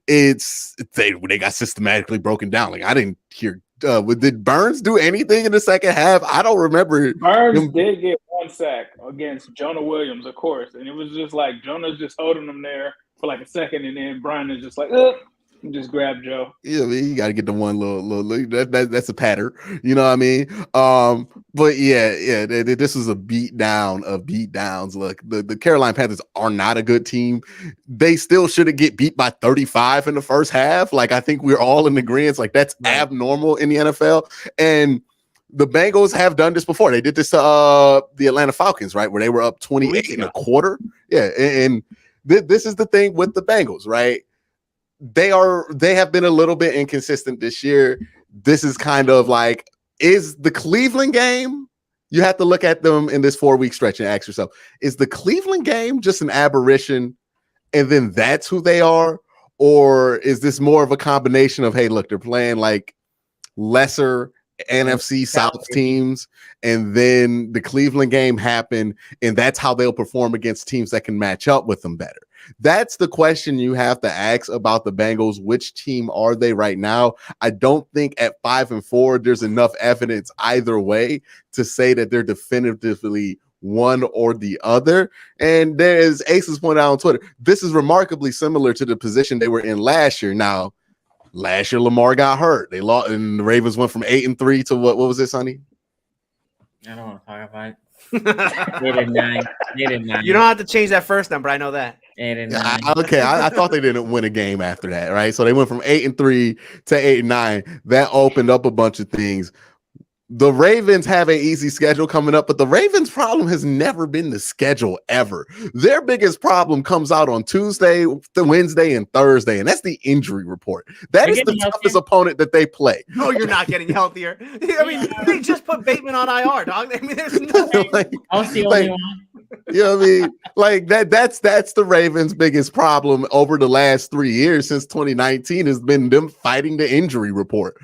they got systematically broken down. Like, I didn't hear. Did Burns do anything in the second half? I don't remember. Burns did get 1 sack against Jonah Williams, of course, and it was just like Jonah's just holding him there for like a second, and then Brian is just like, just grab Joe. Yeah, I mean, you got to get the one little that's a patter. You know what I mean? But yeah, this was a beat down of beat downs. Look, the Carolina Panthers are not a good team. They still shouldn't get beat by 35 in the first half. Like, I think we're all in agreement. Like, that's abnormal in the NFL. And the Bengals have done this before. They did this to the Atlanta Falcons, right, where they were up 28 and a quarter. Yeah, and this is the thing with the Bengals, right? They have been a little bit inconsistent this year. This is kind of like, is the Cleveland game? You have to look at them in this 4-week stretch and ask yourself, is the Cleveland game just an aberration and then that's who they are? Or is this more of a combination of, hey, look, they're playing like lesser NFC South teams, and then the Cleveland game happened, and that's how they'll perform against teams that can match up with them better? That's the question you have to ask about the Bengals. Which team are they right now? I don't think at 5-4 there's enough evidence either way to say that they're definitively one or the other. And there is, Aces pointed out on Twitter, this is remarkably similar to the position they were in last year. Now, last year Lamar got hurt. They lost, and the Ravens went from 8-3 to what was it, Sonny? I don't want to talk about it. 8-9. 8-9. You don't have to change that first number. I know that. 8-9. Okay, I thought they didn't win a game after that, right? So they went from 8-3 to 8-9. That opened up a bunch of things. The Ravens have an easy schedule coming up, but the Ravens' problem has never been the schedule ever. Their biggest problem comes out on Tuesday, Wednesday, and Thursday, and that's the injury report. That is the toughest opponent that they play. No, you're not getting healthier. I mean, they just put Bateman on IR, dog. I mean, there's nothing. I was the only one. You know what I mean? Like that's the Ravens' biggest problem over the last 3 years since 2019 has been them fighting the injury report.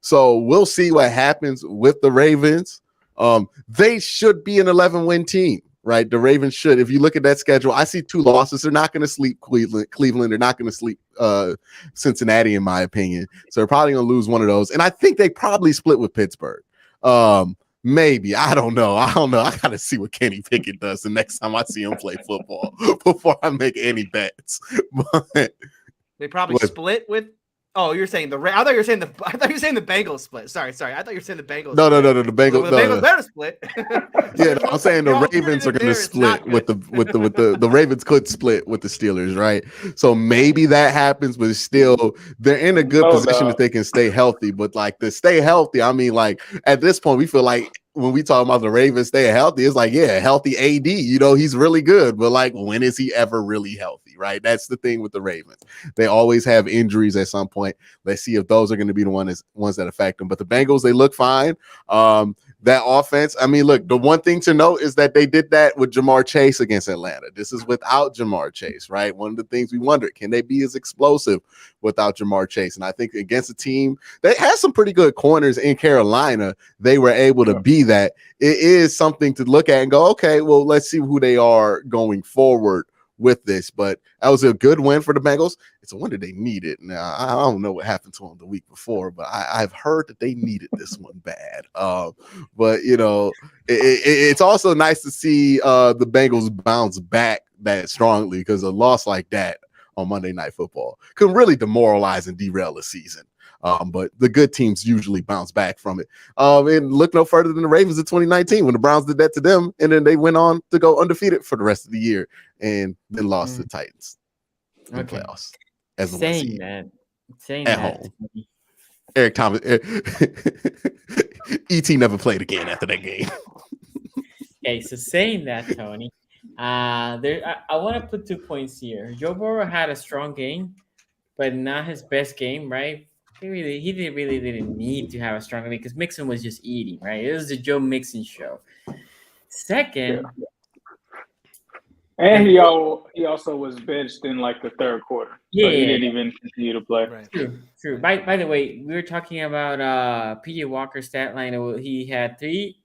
So we'll see what happens with the Ravens. They should be an 11-win team, right? The Ravens should. If you look at that schedule, I see 2 losses. They're not going to sleep Cleveland. They're not going to sleep Cincinnati, in my opinion. So they're probably going to lose one of those. And I think they probably split with Pittsburgh. Maybe. I don't know. I got to see what Kenny Pickett does the next time I see him play football before I make any bets. But they probably split with. Oh, you're saying I thought you were saying the Bengals split. Sorry. I thought you were saying the Bengals. No. The Bengals. The Bengals better split. Yeah, I'm saying the Ravens are going to split with the Ravens could split with the Steelers, right? So maybe that happens, but still they're in a good position if they can stay healthy. But like to stay healthy, I mean, like at this point, we feel like when we talk about the Ravens staying healthy, it's like, yeah, healthy AD, he's really good, but like, when is he ever really healthy, right? That's the thing with the Ravens. They always have injuries at some point. Let's see if those are going to be the ones that affect them. But the Bengals, they look fine. That offense, I mean, look, the one thing to note is that they did that with Jamar Chase against Atlanta. This is without Jamar Chase, right? One of the things we wondered, can they be as explosive without Jamar Chase? And I think against a team that has some pretty good corners in Carolina, they were able to be that. It is something to look at and go, okay, well, let's see who they are going forward with this. But that was a good win for the Bengals. It's a win that they needed. Now, I don't know what happened to them the week before, but I've heard that they needed this one bad. But it's also nice to see the Bengals bounce back that strongly, because a loss like that on Monday Night Football can really demoralize and derail a season. But the good teams usually bounce back from it. And look no further than the Ravens in 2019 when the Browns did that to them, and then they went on to go undefeated for the rest of the year and then lost to the Titans in the playoffs. Saying that home. Eric Thomas, ET never played again after that game. Okay, so saying that, Tony, I want to put 2 points here. Joe Burrow had a strong game, but not his best game, right? He really didn't need to have a strong game because Mixon was just eating, right? It was the Joe Mixon show. Second, and he also was benched in like the third quarter. Yeah, so he didn't even continue to play. Right. True. By the way, we were talking about PJ Walker's stat line. He had three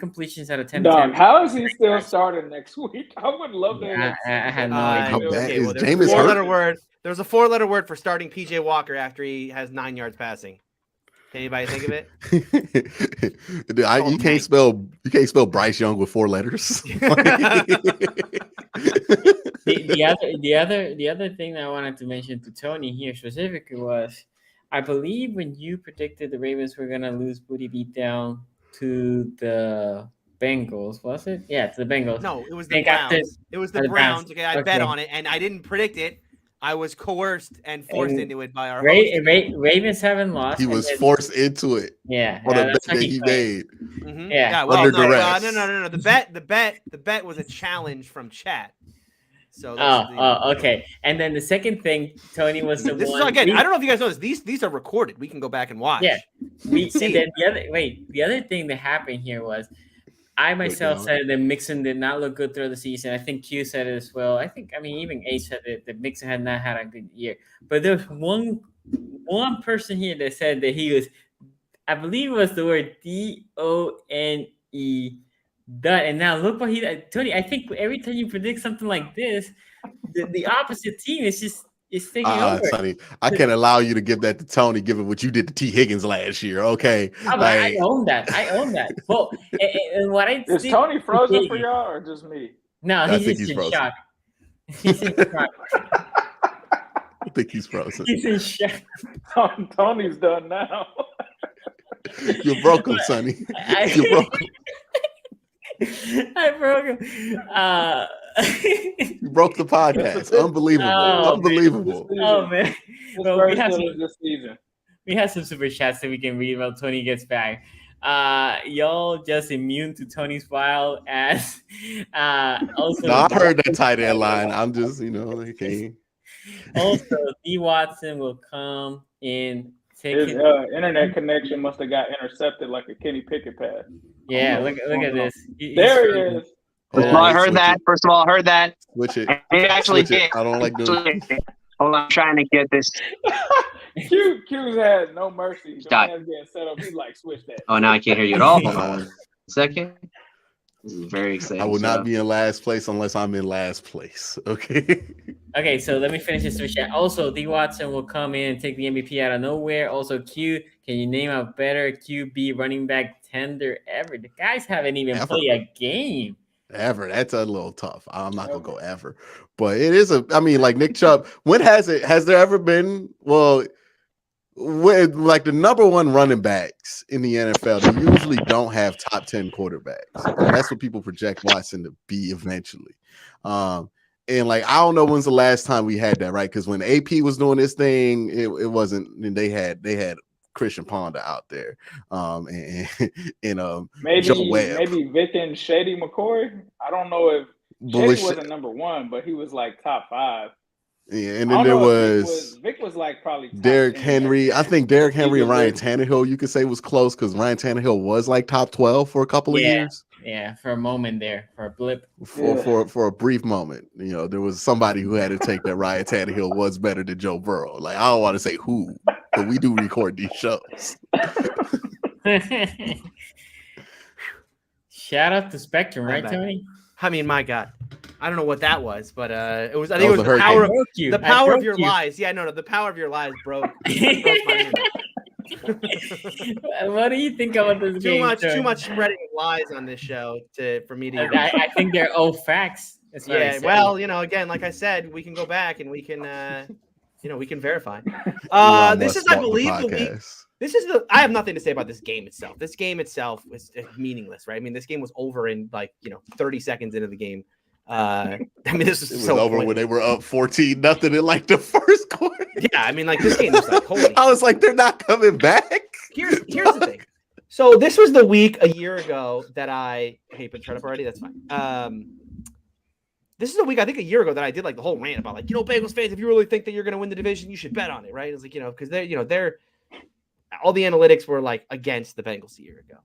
completions out of 10 attempts. How is he still starting next week? I would love to. I had no idea. Jameis hurt? There's a 4-letter word for starting PJ Walker after he has 9 yards passing. Can anybody think of it? Dude, you can't spell Bryce Young with 4 letters. The other thing that I wanted to mention to Tony here specifically was, I believe when you predicted the Ravens were gonna lose Booty Beat down to the Bengals, was it? Yeah, to the Bengals. No, it was the Browns. It was the Browns. Okay, I bet on it, and I didn't predict it. I was coerced and forced into it by our host. Ravens haven't lost. He was forced into it. Yeah, on a bet that's that he made. Mm-hmm. Yeah. Well, Under no, duress. no. The bet was a challenge from chat. So okay. And then the second thing, Tony was the this one. Is again. I don't know if you guys know this. These are recorded. We can go back and watch. Yeah. See. And then the other thing that happened here was I myself said that Mixon did not look good throughout the season. I think Q said it as well. Even H said that Mixon had not had a good year. But there's one person here that said that he was, I believe it was the word DONE. Done. And now look what Tony, I think every time you predict something like this, the opposite team is taking over. Sonny, I can't allow you to give that to Tony, given what you did to T. Higgins last year. Okay. I own that. Well, and what is Tony frozen for y'all or just me? No, he's in shock. He's in shock. I think he's frozen. He's in shock. Tony's done now. You broke him, Sonny. You broke him. I broke him. You broke the podcast. Unbelievable. Unbelievable. Man. Well, we have some super chats that we can read while Tony gets back. Y'all just immune to Tony's wild ass. Also, no, I heard that tight end line. I'm just, okay. Also, D. Watson will come in. His internet connection must have got intercepted like a Kenny Pickett pass. Yeah, look at this. There he is. First of all, I heard that. Switch it. It actually did. I don't like doing it. Hold on, I'm trying to get this. Q's had no mercy. The man's getting set up. He's like, switch that. Oh, now I can't hear you at all. Hold on 1 second. This is very exciting. I will not be in last place unless I'm in last place. Okay. Okay, so let me finish this with chat. Also, D. Watson will come in and take the MVP out of nowhere. Also, Q, can you name a better QB running back tender ever? The guys haven't even played a game. Ever. That's a little tough. I'm not going to go ever. But it is like Nick Chubb, when has there ever been, like the number one running backs in the NFL, they usually don't have top 10 quarterbacks. And that's what people project Watson to be eventually. And like, I don't know when's the last time we had that, right? Because when AP was doing this thing, it wasn't, and they had Christian Ponder out there. And maybe Joe Webb. Maybe Vic and Shady McCoy. I don't know if Shady wasn't number one, but he was like top 5. Yeah, and then there was Vic was like probably Derrick Henry. I think Derrick Henry and Ryan Tannehill, you could say, was close because Ryan Tannehill was like top 12 for a couple of years. Yeah, for a moment there, for a blip. For a brief moment. There was somebody who had to take that Ryan Tannehill was better than Joe Burrow. Like, I don't want to say who, but we do record these shows. Shout out to Spectrum, right, Tony? I mean, my God. I don't know what that was, but it was. I think it was the power of your lies. Yeah, no, the power of your lies broke my internet. What do you think about this game? Too much spreading of lies on this show for me to. I think they're all facts. Yeah, well, again, like I said, we can go back and we can, we can verify. This is, I believe, the week. I have nothing to say about this game itself. This game itself was meaningless, right? I mean, this game was over in 30 seconds into the game. This was so over when they were up 14-0 in like the first quarter. Yeah, I mean, this game was like, holy. I was like, they're not coming back. Here's the thing. So this was the week a year ago that but shut up already. That's fine. This is a week, I think a year ago, that I did the whole rant about Bengals fans, if you really think that you're going to win the division, you should bet on it, right? It's because they're all the analytics were against the Bengals a year ago.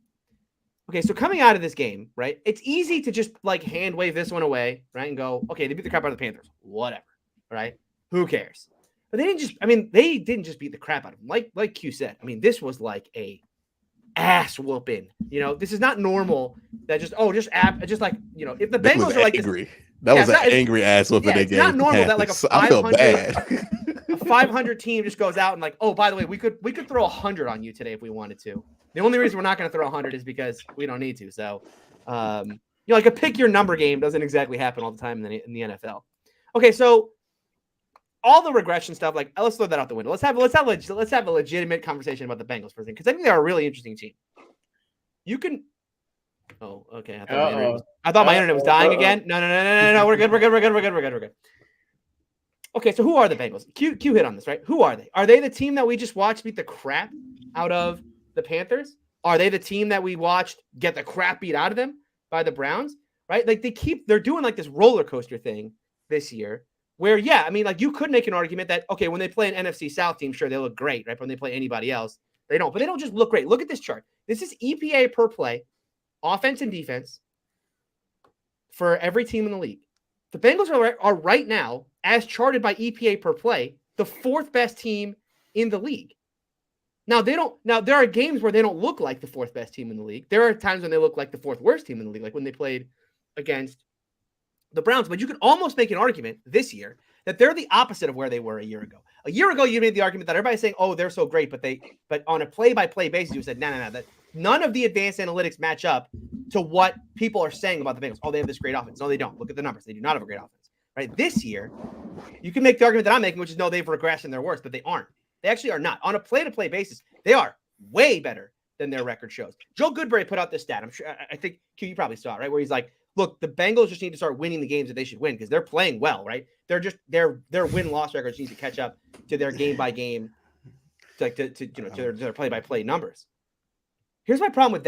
Okay, so coming out of this game, right, it's easy to just hand wave this one away, right, and go, okay, they beat the crap out of the Panthers, whatever, right? Who cares? But they didn't just beat the crap out of them. Like Q said, I mean, this was like a ass whooping. This is not normal. That if the Bengals are angry. That was an angry ass whooping. It's not normal that I feel bad. A 500 team just goes out and oh, by the way, we could throw 100 on you today if we wanted to. The only reason we're not going to throw 100 is because we don't need to. So, a pick your number game doesn't exactly happen all the time in the NFL. Okay, so all the regression stuff, let's throw that out the window. Let's have a legitimate conversation about the Bengals for a second, because I think they're a really interesting team. You can. Oh, okay. I thought my internet was dying again. No. We're good. Okay, so who are the Bengals? Q hit on this, right? Who are they? Are they the team that we just watched beat the crap out of the Panthers? Are they the team that we watched get the crap beat out of them by the Browns? Right? Like they're doing like this roller coaster thing this year where, yeah, I mean, like you could make an argument that, okay, when they play an NFC South team, sure, they look great, right? But when they play anybody else, they don't. But they don't just look great. Look at this chart. This is EPA per play, offense and defense for every team in the league. The Bengals are right now, as charted by EPA per play, the fourth best team in the league. Now there are games where they don't look like the fourth best team in the league. There are times when they look like the fourth worst team in the league, like when they played against the Browns. But you could almost make an argument this year that they're the opposite of where they were a year ago. A year ago, you made the argument that everybody's saying, "Oh, they're so great," but on a play-by-play basis, you said, "No, that none of the advanced analytics match up to what people are saying about the Bengals. Oh, they have this great offense. No, they don't. Look at the numbers. They do not have a great offense." Right? This year, you can make the argument that I'm making, which is no, they've regressed and they're worse, but they aren't. They actually are not. On a play-to-play basis, they are way better than their record shows. Joe Goodberry put out this stat. I'm sure. I think Q, you probably saw it, right? Where he's like, "Look, the Bengals just need to start winning the games that they should win because they're playing well, right? They're just their win-loss records need to catch up to their game-by-game, like to their play-by-play numbers." Here's my problem with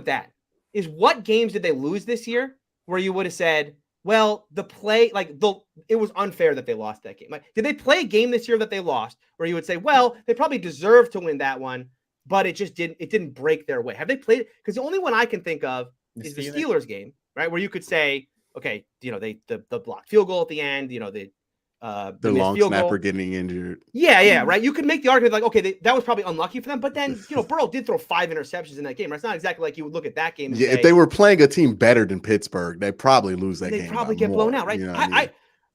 that. Is what games did they lose this year where you would have said, well, it was unfair that they lost that game. Like, did they play a game this year that they lost where you would say, well, they probably deserved to win that one, but it didn't break their way? Have they played? Because the only one I can think of is the Steelers game, right? Where you could say, okay, the blocked field goal at the end, the long field snapper goal. Getting injured. Yeah, right. You could make the argument like, okay, that was probably unlucky for them, but then Burrow did throw 5 interceptions in that game. Right? It's not exactly like you would look at that game. And say, if they were playing a team better than Pittsburgh, they'd probably lose that game. They'd probably get blown out, right? You know what I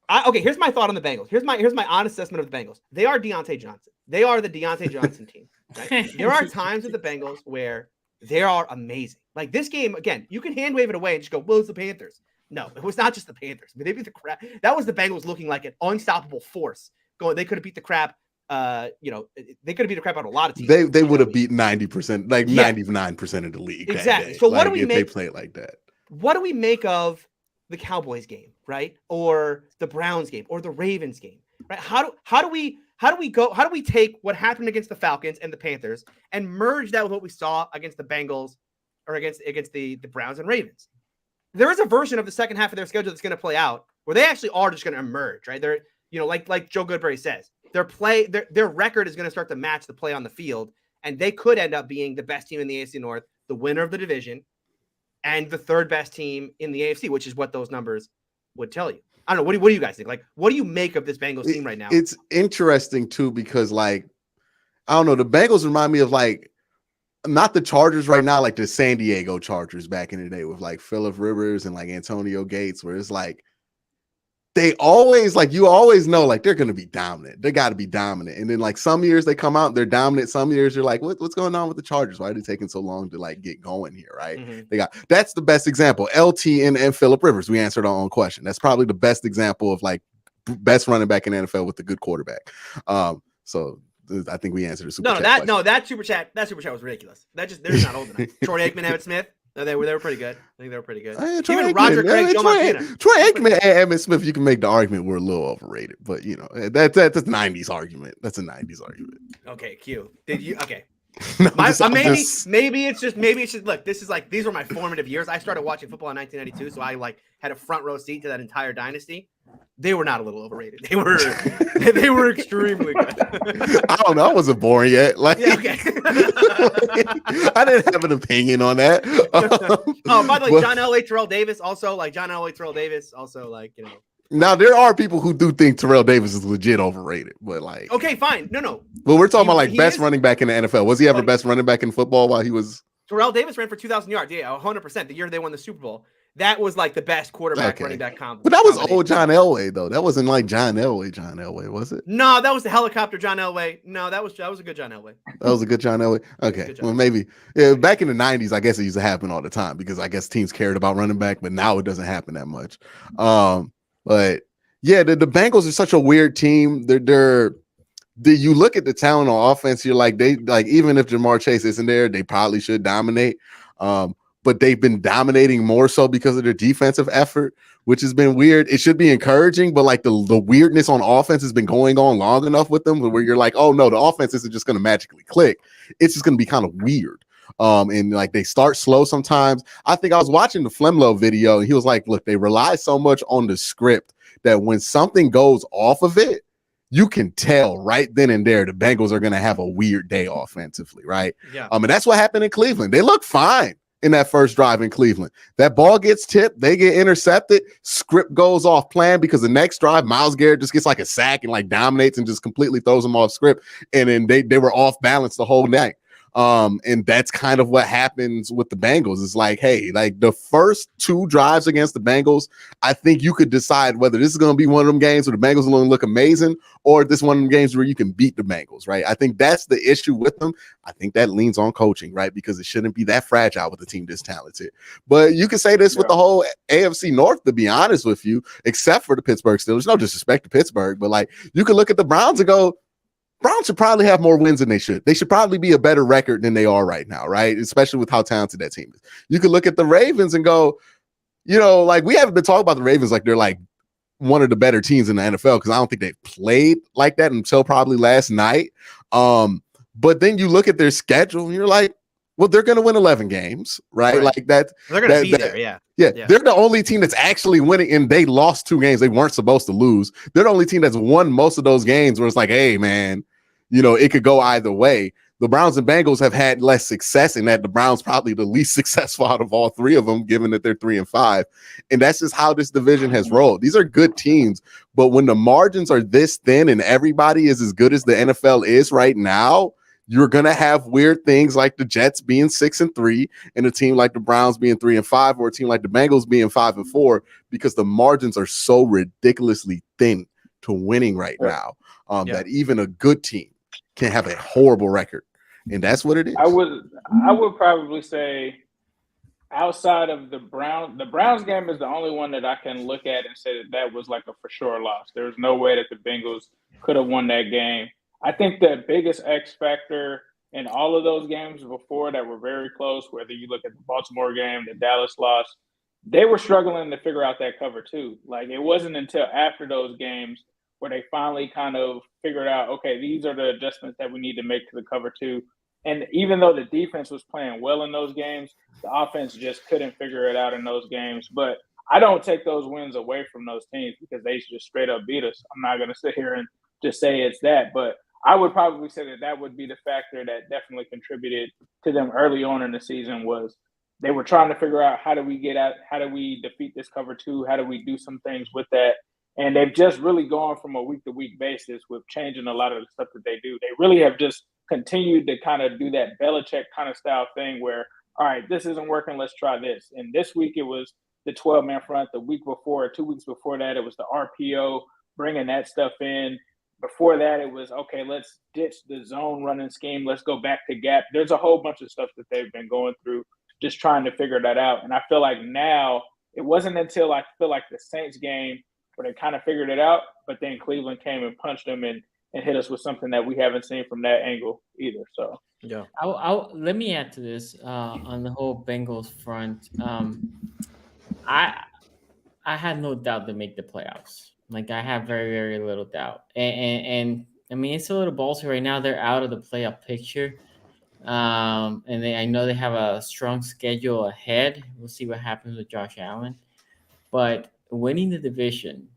mean? Okay, here's my thought on the Bengals. Here's my honest assessment of the Bengals. They are Deontay Johnson. They are the Deontay Johnson team. Right? There are times with the Bengals where they are amazing. Like this game, again, you can hand wave it away and just go, well, it's the Panthers. No, it was not just the Panthers. I mean, they beat the crap. That was the Bengals looking like an unstoppable force. They could have beat the crap. They could have beat the crap out of a lot of teams. They would have beat 90%, 99% of the league. Exactly. So what do we make? They play it like that. What do we make of the Cowboys game, right? Or the Browns game, or the Ravens game, right? How do we take what happened against the Falcons and the Panthers and merge that with what we saw against the Bengals or against the Browns and Ravens? There is a version of the second half of their schedule that's going to play out where they actually are just going to emerge, right? They're, like Joe Goodberry says, their record is going to start to match the play on the field, and they could end up being the best team in the AFC North, the winner of the division, and the third best team in the AFC, which is what those numbers would tell you. I don't know. What do you guys think? Like, what do you make of this Bengals team right now? It's interesting too because, like, I don't know, the Bengals remind me of like, not the Chargers right now, like the San Diego Chargers back in the day with like Phillip Rivers and like Antonio Gates, where it's like they always, like, you always know, like, they're going to be dominant. They got to be dominant. And then, like, some years they come out, they're dominant. Some years you're like, what's going on with the Chargers? Why are they taking so long to, like, get going here, right? Mm-hmm. That's the best example. LT and Phillip Rivers, we answered our own question. That's probably the best example of, like, best running back in the NFL with a good quarterback. So I think we answered the super chat question. That super chat was ridiculous. They're just not old enough. Troy Aikman, Emmitt Smith. No, they were pretty good. I think they were pretty good. Even Roger Craig, Joe Montana. Troy Aikman and Emmitt Smith, you can make the argument we're a little overrated, but that's a 90s argument. That's a 90s argument. Okay, Q. Did you? Okay. No, maybe it's just look, these were my formative years. I started watching football in 1992, so I like had a front row seat to that entire dynasty. They were not a little overrated. They were extremely good. I don't know. I wasn't born yet. Like, yeah, okay. I didn't have an opinion on that. By the way, John Elway, Terrell Davis, also like Now there are people who do think Terrell Davis is legit overrated, but like, okay, fine, no. But we're talking about like best running back in the NFL. Was he ever best running back in football while he was? Terrell Davis ran for 2,000 yards. Yeah, 100%. The year they won the Super Bowl. That was like the best quarterback running back combo. But that was old John Elway, though. That wasn't like John Elway, was it? No, that was the helicopter John Elway. No, that was a good John Elway. That was a good John Elway. Okay, well maybe back in the 90s, I guess it used to happen all the time because I guess teams cared about running back, but now it doesn't happen that much. But yeah, the Bengals are such a weird team. You look at the talent on offense, you're like even if Jamar Chase isn't there, they probably should dominate. but they've been dominating more so because of their defensive effort, which has been weird. It should be encouraging, but like the weirdness on offense has been going on long enough with them where you're like, oh no, the offense isn't just going to magically click. It's just going to be kind of weird. And like they start slow sometimes. I think I was watching the Flemlow video and he was like, look, they rely so much on the script that when something goes off of it, you can tell right then and there the Bengals are going to have a weird day offensively, right? Yeah. And that's what happened in Cleveland. They look fine in that first drive in Cleveland. That ball gets tipped, they get intercepted, script goes off plan because the next drive, Myles Garrett just gets like a sack and like dominates and just completely throws them off script. And then they were off balance the whole night. And that's kind of what happens with the Bengals. It's like, hey, like the first two drives against the Bengals, I think you could decide whether this is going to be one of them games where the Bengals are going to look amazing or this one of them games where you can beat the Bengals, right? I think that's the issue with them. I think that leans on coaching, right? Because it shouldn't be that fragile with a team this talented. But you can say this with the whole AFC North, to be honest with you, except for the Pittsburgh Steelers. No disrespect to Pittsburgh, but like you can look at the Browns and go, Browns should probably have more wins than they should. They should probably be a better record than they are right now, right? Especially with how talented that team is. You could look at the Ravens and go, you know, like we haven't been talking about the Ravens like they're like one of the better teams in the NFL because I don't think they've played like that until probably last night. But then you look at their schedule and you're like, well, they're going to win 11 games, right? Like that. They're going to be there, yeah. Yeah, they're the only team that's actually winning, and they lost 2 games they weren't supposed to lose. They're the only team that's won most of those games where it's like, hey, man, you know, it could go either way. The Browns and Bengals have had less success in that. The Browns probably the least successful out of all 3 of them, given that they're 3-5. And that's just how this division has rolled. These are good teams, but when the margins are this thin and everybody is as good as the NFL is right now, you're going to have weird things like the Jets being 6-3 and a team like the Browns being 3-5 or a team like the Bengals being 5-4 because the margins are so ridiculously thin to winning right now that even a good team can have a horrible record. And that's what it is. I would probably say outside of the Browns game is the only one that I can look at and say that was like a for sure loss. There's no way that the Bengals could have won that game. I think the biggest X factor in all of those games before that were very close, whether you look at the Baltimore game, the Dallas loss, they were struggling to figure out that cover too. Like it wasn't until after those games where they finally kind of figured out, okay, these are the adjustments that we need to make to the cover two. And even though the defense was playing well in those games, the offense just couldn't figure it out in those games. But I don't take those wins away from those teams because they just straight up beat us. I'm not going to sit here and just say it's that, but I would probably say that would be the factor that definitely contributed to them early on in the season was they were trying to figure out how do we defeat this cover two? How do we do some things with that? And they've just really gone from a week-to-week basis with changing a lot of the stuff that they do. They really have just continued to kind of do that Belichick kind of style thing where, all right, this isn't working, let's try this. And this week it was the 12-man front. The week before, 2 weeks before that, it was the RPO, bringing that stuff in. Before that, it was, okay, let's ditch the zone running scheme. Let's go back to gap. There's a whole bunch of stuff that they've been going through just trying to figure that out. And I feel like now it wasn't until I feel like the Saints game where they kind of figured it out, but then Cleveland came and punched them and hit us with something that we haven't seen from that angle either. So, yeah. Let me add to this on the whole Bengals front. I had no doubt to make the playoffs. Like I have very, very little doubt. And I mean, it's a little ballsy right now. They're out of the playoff picture. And I know they have a strong schedule ahead. We'll see what happens with Josh Allen. But winning the division,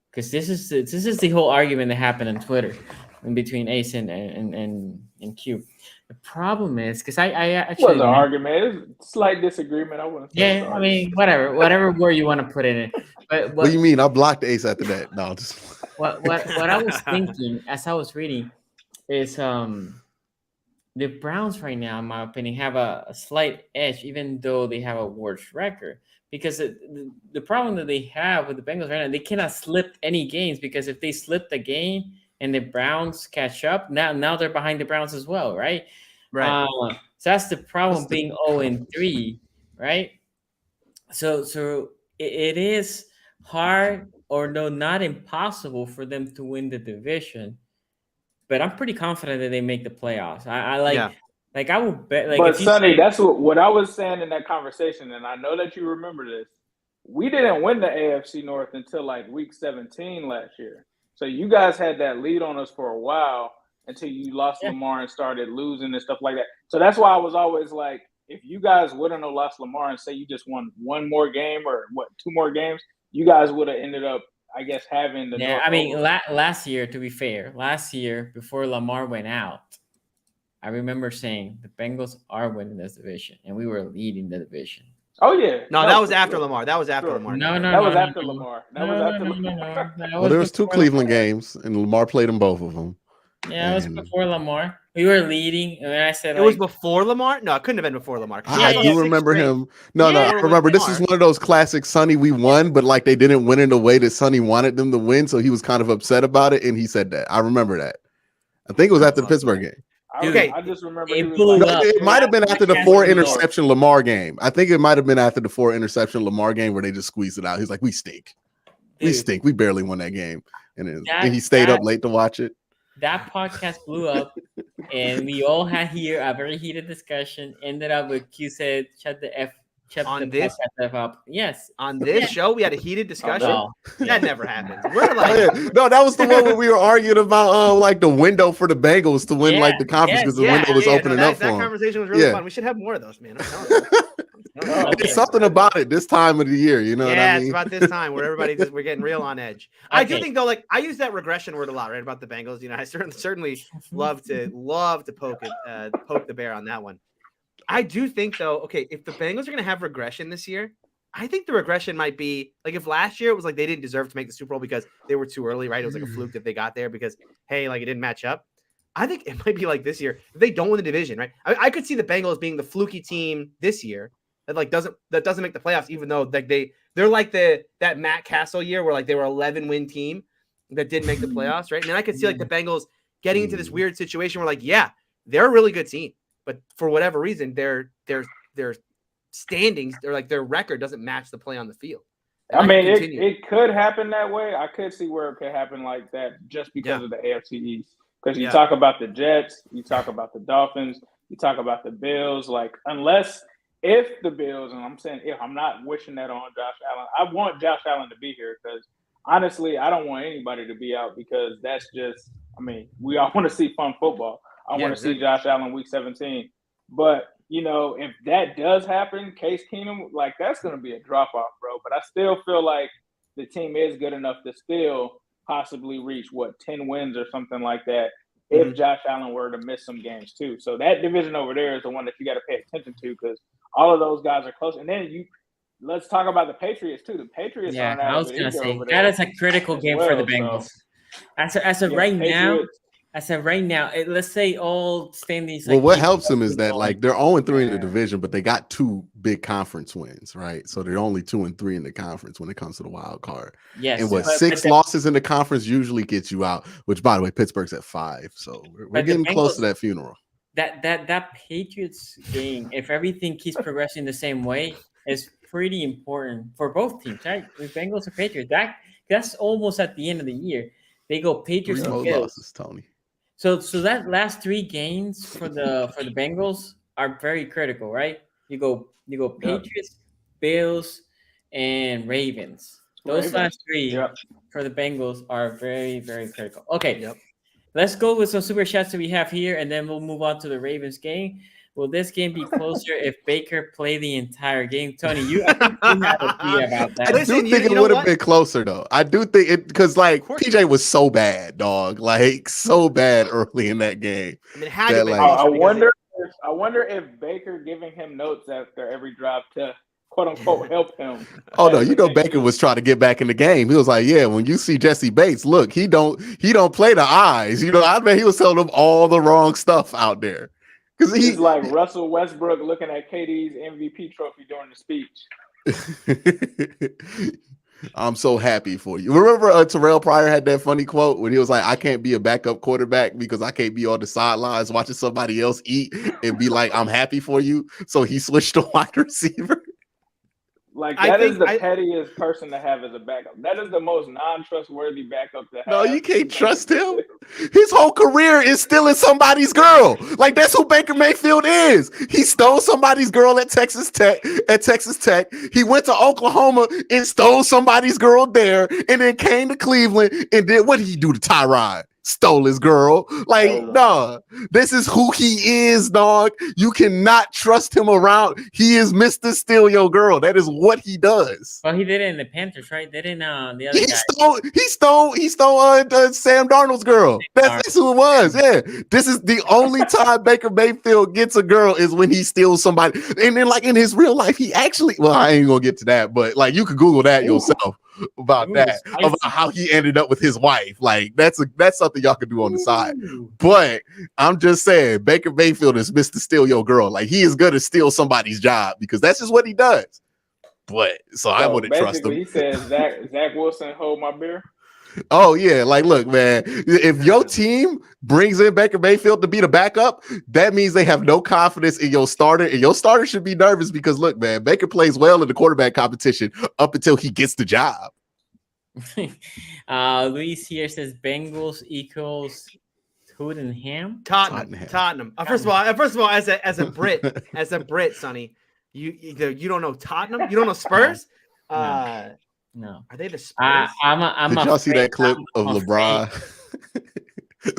because this is the whole argument that happened on Twitter in between Ace and Q. The problem is because I actually it was an argument. It's slight disagreement. I wouldn't say. Yeah, I mean, whatever word you want to put in it. But what do you mean? I blocked Ace after that. No, just what I was thinking as I was reading is the Browns right now, in my opinion, have a slight edge, even though they have a worse record. Because the problem that they have with the Bengals right now, they cannot slip any games because if they slip the game and the Browns catch up, now they're behind the Browns as well, right? Right. So that's the problem being 0-3, right? So it is hard or no, not impossible for them to win the division, but I'm pretty confident that they make the playoffs. Like I would bet. Like, but if you Sonny, say, that's what I was saying in that conversation, and I know that you remember this. We didn't win the AFC North until like week 17 last year. So you guys had that lead on us for a while until you lost Lamar and started losing and stuff like that. So that's why I was always like, if you guys wouldn't have lost Lamar and say you just won one more game or two more games, you guys would have ended up, I guess, having the. I mean, last year, to be fair, before Lamar went out, I remember saying the Bengals are winning this division, and we were leading the division. Oh yeah, no, that was after Lamar. That was after Lamar. No, that was after Lamar. That was after Lamar. Well, there was two Cleveland games, and Lamar played in both of them. Yeah, it was before Lamar. We were leading, and I said it was before Lamar. No, it couldn't have been before Lamar. I do remember him. No, remember this is one of those classic Sonny. We won, but like they didn't win in the way that Sonny wanted them to win, so he was kind of upset about it, and he said that. I remember that. I think it was after the Pittsburgh game. Okay, I just remember it might have been after the 4 interception Lamar game. I think it might have been after the 4 interception Lamar game where they just squeezed it out. He's like, "We stink, we stink. We barely won that game," and he stayed up late to watch it. That podcast blew up, and we all had here a very heated discussion. Ended up with Q said, "Shut the F." On this up. Yes, on this show we had a heated discussion. That never happens. We're no, that was the one where we were arguing about like the window for the Bengals to win like the conference because the window was opening up for them. That conversation was really fun. We should have more of those, man. It's something about it this time of the year, you know. Yeah, it's about this time where we're getting real on edge. I do think though, like I use that regression word a lot, right? About the Bengals. You know, I certainly love to poke the bear on that one. I do think, though, okay, if the Bengals are going to have regression this year, I think the regression might be, like, if last year it was like they didn't deserve to make the Super Bowl because they were too early, right? It was like a fluke that they got there because, hey, like, it didn't match up. I think it might be like this year. If they don't win the division, right? I could see the Bengals being the fluky team this year that doesn't make the playoffs, even though like they're like that Matt Castle year where, like, they were 11-win team that didn't make the playoffs, right? And then I could see, like, the Bengals getting into this weird situation where, like, yeah, they're a really good team. But for whatever reason, their standings, or like their record doesn't match the play on the field. I mean, it could happen that way. I could see where it could happen like that just because of the AFC East. Because you talk about the Jets, you talk about the Dolphins, you talk about the Bills. Like, if the Bills, and I'm saying if, I'm not wishing that on Josh Allen. I want Josh Allen to be here because honestly, I don't want anybody to be out because that's just, I mean, we all want to see fun football. I want to see Josh Allen week 17. But, you know, if that does happen, Case Keenum, like, that's going to be a drop-off, bro. But I still feel like the team is good enough to still possibly reach, 10 wins or something like that if Josh Allen were to miss some games too. So that division over there is the one that you got to pay attention to because all of those guys are close. And then let's talk about the Patriots too. The Patriots aren't out. I was going to say, that is a critical game for the Bengals. So. As of right now, let's say all standings. Well, what helps them is that like they're 0-3 in the division, but they got 2 big conference wins, right? So they're only 2-3 in the conference when it comes to the wild card. Yes, and 6 losses in the conference usually gets you out. Which, by the way, Pittsburgh's at 5, so we're getting close to that funeral. That Patriots game, if everything keeps progressing the same way, is pretty important for both teams, right? The Bengals or Patriots. That's almost at the end of the year. They go Patriots and Bills. Losses, Tony. So that last 3 games for the Bengals are very critical, right? You go Patriots, Bills, and Ravens. Those last 3 for the Bengals are very, very critical. Okay, let's go with some super chats that we have here, and then we'll move on to the Ravens game. Will this game be closer if Baker played the entire game? Tony, you have a tweet about that. I do think it would have been closer, though. I do think it because, like, PJ was so bad, dog. Like, so bad early in that game. I mean, how did I wonder if Baker giving him notes after every drive to quote unquote help him. Oh no, you know Baker was trying to get back in the game. He was like, yeah, when you see Jesse Bates, look, he don't play the eyes. You know, I mean, he was telling them all the wrong stuff out there. Because he's like Russell Westbrook looking at KD's MVP trophy during the speech. I'm so happy for you. Remember Terrell Pryor had that funny quote when he was like, I can't be a backup quarterback because I can't be on the sidelines watching somebody else eat and be like, I'm happy for you. So he switched to wide receiver. Like that is the pettiest person to have as a backup. That is the most non-trustworthy backup to have. No, you can't trust him. His whole career is stealing somebody's girl. Like that's who Baker Mayfield is. He stole somebody's girl at Texas Tech. He went to Oklahoma and stole somebody's girl there, and then came to Cleveland and did what did he do to Tyrod? Stole his girl. Like, nah, this is who he is, dog. You cannot trust him around. He is Mr. Steal Your Girl. That is what he does. Well, he did it in the Panthers, right? They didn't the other guy. He stole Sam Darnold's girl. That's who it was. Yeah. This is the only time Baker Mayfield gets a girl is when he steals somebody. And then like in his real life, he actually, well, I ain't gonna get to that, but like you could Google that yourself. About how he ended up with his wife. Like that's something y'all can do on the side. But I'm just saying Baker Mayfield is Mr. Steal Your Girl. Like he is gonna steal somebody's job because that's just what he does. But so I wouldn't trust him. He says Zach Wilson, hold my beer. Oh yeah, like look, man. If your team brings in Baker Mayfield to be the backup, that means they have no confidence in your starter, and your starter should be nervous because look, man, Baker plays well in the quarterback competition up until he gets the job. Luis here says Bengals equals Tottenham. Tottenham. First of all, as a Brit, Sonny, you don't know Tottenham. You don't know Spurs. No. Are they the Spurs? Did y'all see that clip of LeBron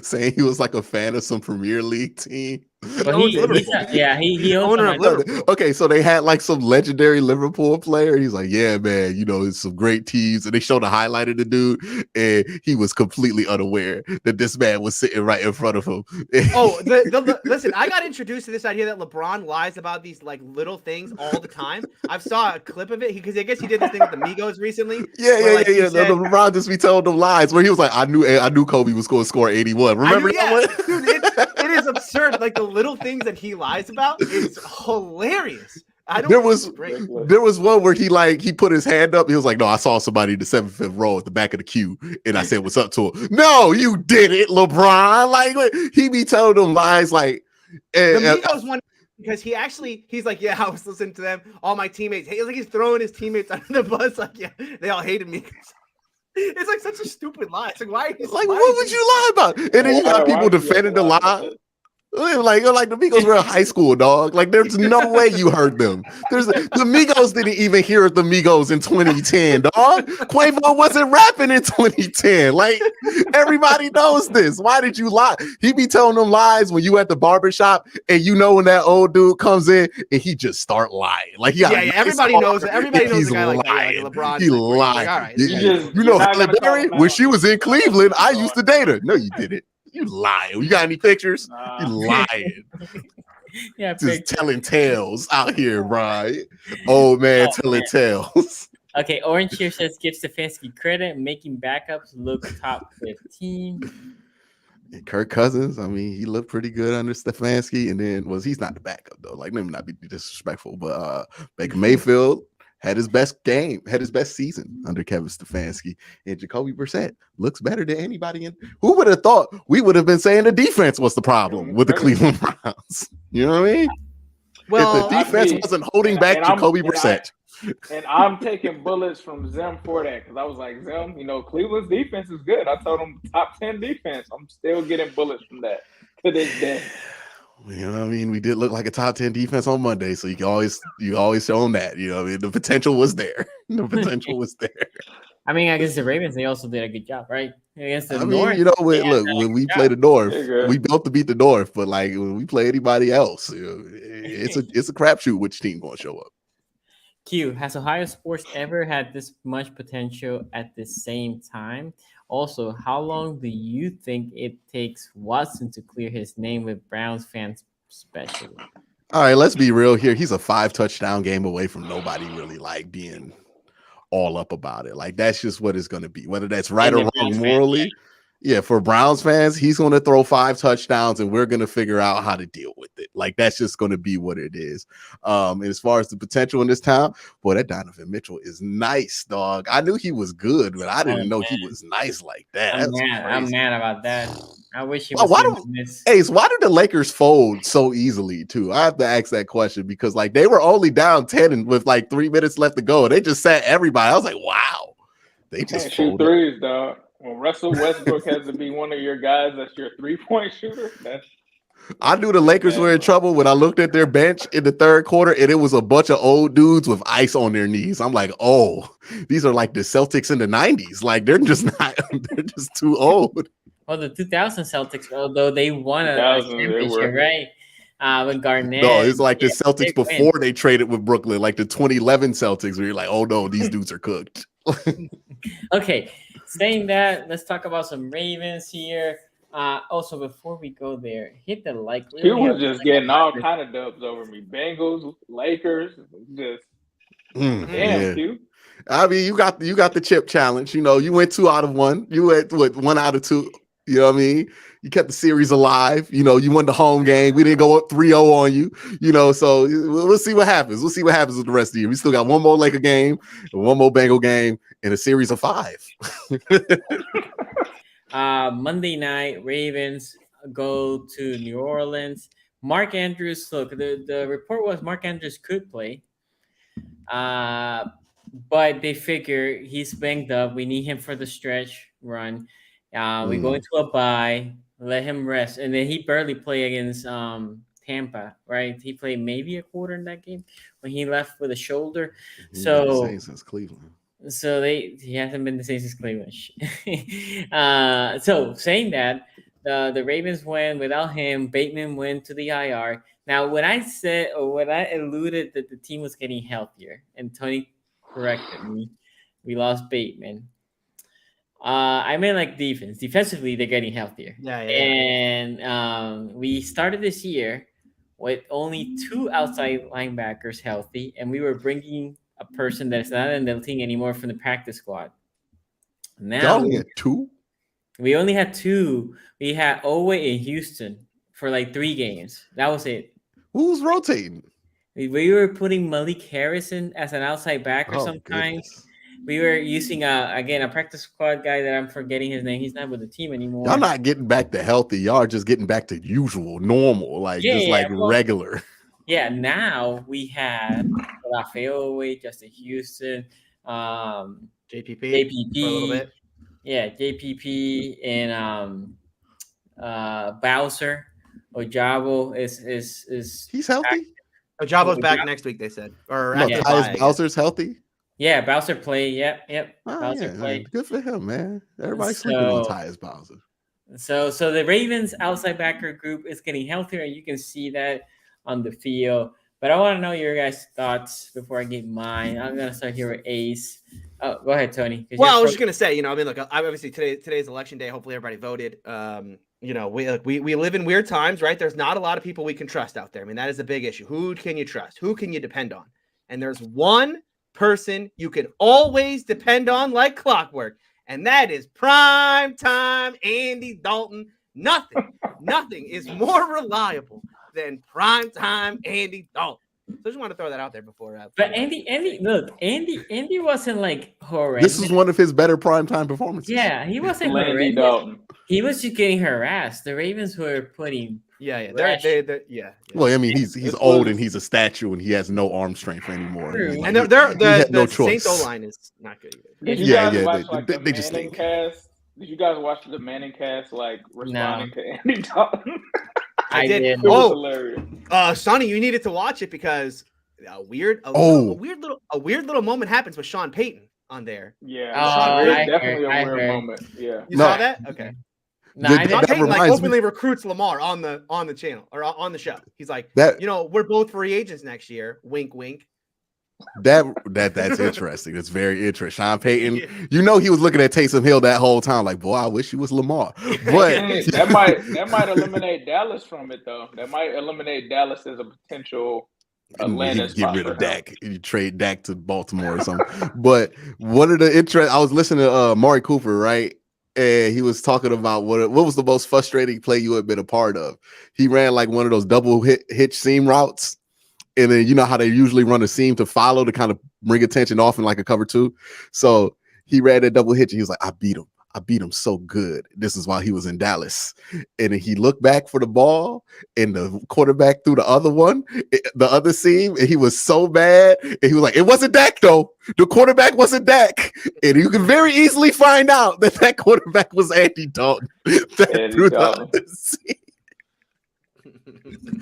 saying he was like a fan of some Premier League team? Well, he owns owner of Liverpool. Okay, so they had like some legendary Liverpool player. He's like, yeah, man, it's some great teams. And they showed a highlight of the dude, and he was completely unaware that this man was sitting right in front of him. Listen, I got introduced to this idea that LeBron lies about these like little things all the time. I saw a clip of it because I guess he did this thing with the Migos recently. Yeah. LeBron just be telling them lies where he was like, I knew Kobe was going to score 81. Remember that one? Dude, it is absurd. Like the little things that he lies about is hilarious. There was one where he put his hand up. He was like, "No, I saw somebody in the 7th row at the back of the queue, and I said, what's up to him?" No, you did it, LeBron. Like he be telling them lies. Like the Migos one because he's like, yeah, I was listening to them. All my teammates, he's throwing his teammates under the bus. Like, yeah, they all hated me. It's like such a stupid lie. It's like why? What would you lie about? And then you got people defending the lie. Like the Migos were in high school, dog. Like there's no way you heard them. The Migos didn't even hear the Migos in 2010, dog. Quavo wasn't rapping in 2010. Like everybody knows this. Why did you lie? He be telling them lies when you at the barbershop and when that old dude comes in and he just start lying. Like everybody knows it. Everybody knows a guy like that, like LeBron. He lied. Like, all right, Halle Berry, when she was in Cleveland, I used to date her. No, you didn't. You lying. You got any pictures? You lying. Yeah, just telling tales out here, right? Old man telling tales. Okay, Orange here says give Stefanski credit, making backups look top 15. And Kirk Cousins, I mean, he looked pretty good under Stefanski, and then he's not the backup though. Like, let me not be disrespectful, but Baker Mayfield had his best season under Kevin Stefanski, and Jacoby Brissett looks better than anybody. Who would have thought we would have been saying the defense was the problem with the Cleveland Browns? You know what I mean? Well, if the defense wasn't holding back Jacoby Brissett. And I'm taking bullets from Zim for that because I was like, Zim, Cleveland's defense is good. I told him top 10 defense. I'm still getting bullets from that to this day. You know what I mean? We did look like a top 10 defense on Monday, so you always show them that. You know what I mean? The potential was there. I mean, against the Ravens, they also did a good job, right? Against the North. When we play the North, we built to beat the North, but like when we play anybody else, it's a crapshoot which team going to show up. Q, has Ohio sports ever had this much potential at the same time? Also, how long do you think it takes Watson to clear his name with Browns fans especially? All right, let's be real here. He's a 5-touchdown game away from nobody really like being all up about it. Like that's just what it's going to be. Whether that's right or wrong morally. Yeah, for Browns fans, he's going to throw 5 touchdowns and we're going to figure out how to deal with it. Like, that's just going to be what it is. And as far as the potential in this town, boy, that Donovan Mitchell is nice, dog. I knew he was good, but I didn't know he was nice like that. I'm mad about that. I wish he Why- was why here do- in this. Ace, why did the Lakers fold so easily, too? I have to ask that question because, like, they were only down 10 and with like 3 minutes left to go. They just sat everybody. I was like, wow. They Can't just shoot folded. threes, dog. When Russell Westbrook has to be one of your guys that's your 3-point shooter, that's I knew the Lakers were in trouble when I looked at their bench in the third quarter, and it was a bunch of old dudes with ice on their knees. I'm like, oh, these are like the Celtics in the 90s. Like, they're just not, they're just too old. Well, the 2000 Celtics, although they won a 2000, they championship, were- right? With Garnett. No, it's like the Yeah, Celtics they before win. they traded with Brooklyn, like the 2011 Celtics, where you're like, oh no, these dudes are cooked. Okay, saying that, let's talk about some Ravens here. Also, before we go there, hit the like. Q was just getting all kind of dubs over me. Bengals, Lakers, just damn, Yeah. Q. I mean, you got the chip challenge. You know, you went 2 out of 1. You went 1 out of 2. You know what I mean? You kept the series alive. You know, you won the home game. We didn't go up 3-0 on you. You know, so we'll see what happens. We'll see what happens with the rest of the year. We still got one more Laker game, and one more Bengal game, and a series of 5. Monday night, Ravens go to New Orleans. Mark Andrews, look, the report was Mark Andrews could play. But they figure he's banged up. We need him for the stretch run. We go into a bye, let him rest. And then he barely played against Tampa, right? He played maybe a quarter in that game when he left with a shoulder. So since Cleveland. So he hasn't been the same since Cleveland. So saying that, the Ravens win without him. Bateman went to the IR. Now, when I said or when I alluded that the team was getting healthier, and Tony corrected me, we lost Bateman. I meant like defense. Defensively, they're getting healthier. Yeah. And we started this year with only 2 outside linebackers healthy, and we were bringing a person that's not in the team anymore from the practice squad. Now Y'all only had 2? we only had 2. We had Owe in Houston for like 3 games. That was it. Who's rotating? We were putting Malik Harrison as an outside backer sometimes. Goodness. We were using a practice squad guy that I'm forgetting his name. He's not with the team anymore. Y'all not getting back to healthy. Y'all are just getting back to usual, normal, like regular. Yeah, now we had Rafael Owe, Justin Houston, JPP JPP for a little bit. Yeah, JPP and Bowser. Ojabo is He's healthy. Ojabo's back next week, they said. Or No, after the bye, I guess. Bowser's healthy. Yeah, Bowser play. Yep. Oh, Bowser yeah, play. good for him, man. Everybody's sleeping on Tyus Bowser. So the Ravens outside backer group is getting healthier, and you can see that on the field. But I want to know your guys' thoughts before I give mine. I'm gonna start here with Ace. Oh, go ahead, Tony. Well, I was just gonna say, look, obviously today's election day. Hopefully, everybody voted. We live in weird times, right? There's not a lot of people we can trust out there. I mean, that is a big issue. Who can you trust? Who can you depend on? And there's one person you can always depend on like clockwork, and that is prime time Andy Dalton. Nothing is more reliable than prime time Andy Dalton. So I just want to throw that out there before. But Andy wasn't like horrendous. This is one of his better primetime performances. Yeah, he wasn't Andy horrendous. Dalton. He was just getting harassed. The Ravens were putting. Yeah. Yeah. Well, I mean, he's old and he's a statue and he has no arm strength anymore. True. And the no Saints choice. O-line is not good either. Did you guys Yeah, watch they just stink. Manningcast? Did you guys watch the Manningcast responding to Andy Dalton? I did. It was hilarious. Sonny, you needed to watch it because a weird little moment happens with Sean Payton on there. Yeah, I definitely a heard. weird moment. Yeah, You saw that? Okay. No, I Sean didn't. Payton reminds me- openly recruits Lamar on the channel or on the show. He's like, That- we're both free agents next year. Wink, wink. That's interesting. That's very interesting. Sean Payton, he was looking at Taysom Hill that whole time, like, boy, I wish he was Lamar. But that might eliminate Dallas from it, though. That might eliminate Dallas as a potential Atlanta get spot rid for of him. Dak. You trade Dak to Baltimore or something. But one of the interest, I was listening to Maury Cooper, right? And he was talking about what was the most frustrating play you had been a part of. He ran like one of those double hitch seam routes. And then you know how they usually run a seam to follow to kind of bring attention off in like a cover 2. So he ran a double hitch and he was like, I beat him. I beat him so good. This is while he was in Dallas. And then he looked back for the ball, and the quarterback threw the other seam, and he was so bad. And he was like, it wasn't Dak, though. The quarterback wasn't Dak. And you can very easily find out that quarterback was Andy Dalton. Andy Dalton.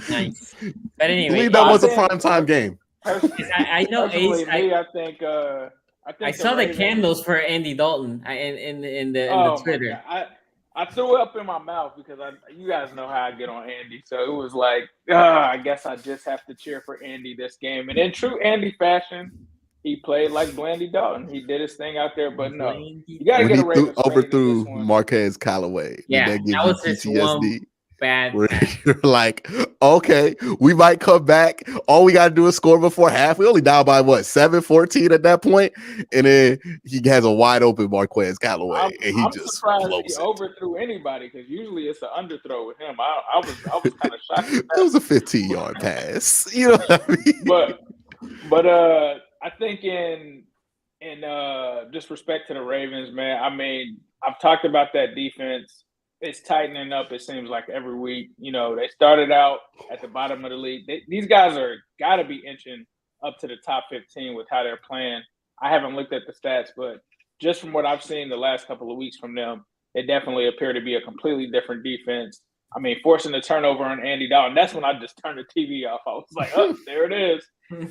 Nice. But anyway, I believe that was a primetime game. I know Ace. I think I saw the candles for Andy Dalton in the Twitter. I threw it up in my mouth because you guys know how I get on Andy. So it was like, I guess I just have to cheer for Andy this game. And in true Andy fashion, he played like Blandy Dalton. He did his thing out there, but no, you got to get a Ravens overthrew Marquez Callaway. Yeah, that was his PTSD. Bad. You're like, okay, we might come back. All we got to do is score before half. We only down by 7-14 at that point, and then he has a wide open Marquez Callaway, and he just surprised he overthrew anybody because usually it's an underthrow with him. I was kind of shocked. It was a 15-yard pass. You know what I mean? But I think in disrespect to the Ravens, man. I mean, I've talked about that defense. It's tightening up, it seems like, every week. You know, they started out at the bottom of the league. These guys are got to be inching up to the top 15 with how they're playing. I haven't looked at the stats, but just from what I've seen the last couple of weeks from them, they definitely appear to be a completely different defense. I mean, forcing the turnover on Andy Dalton, that's when I just turned the TV off. I was like, oh, there it is.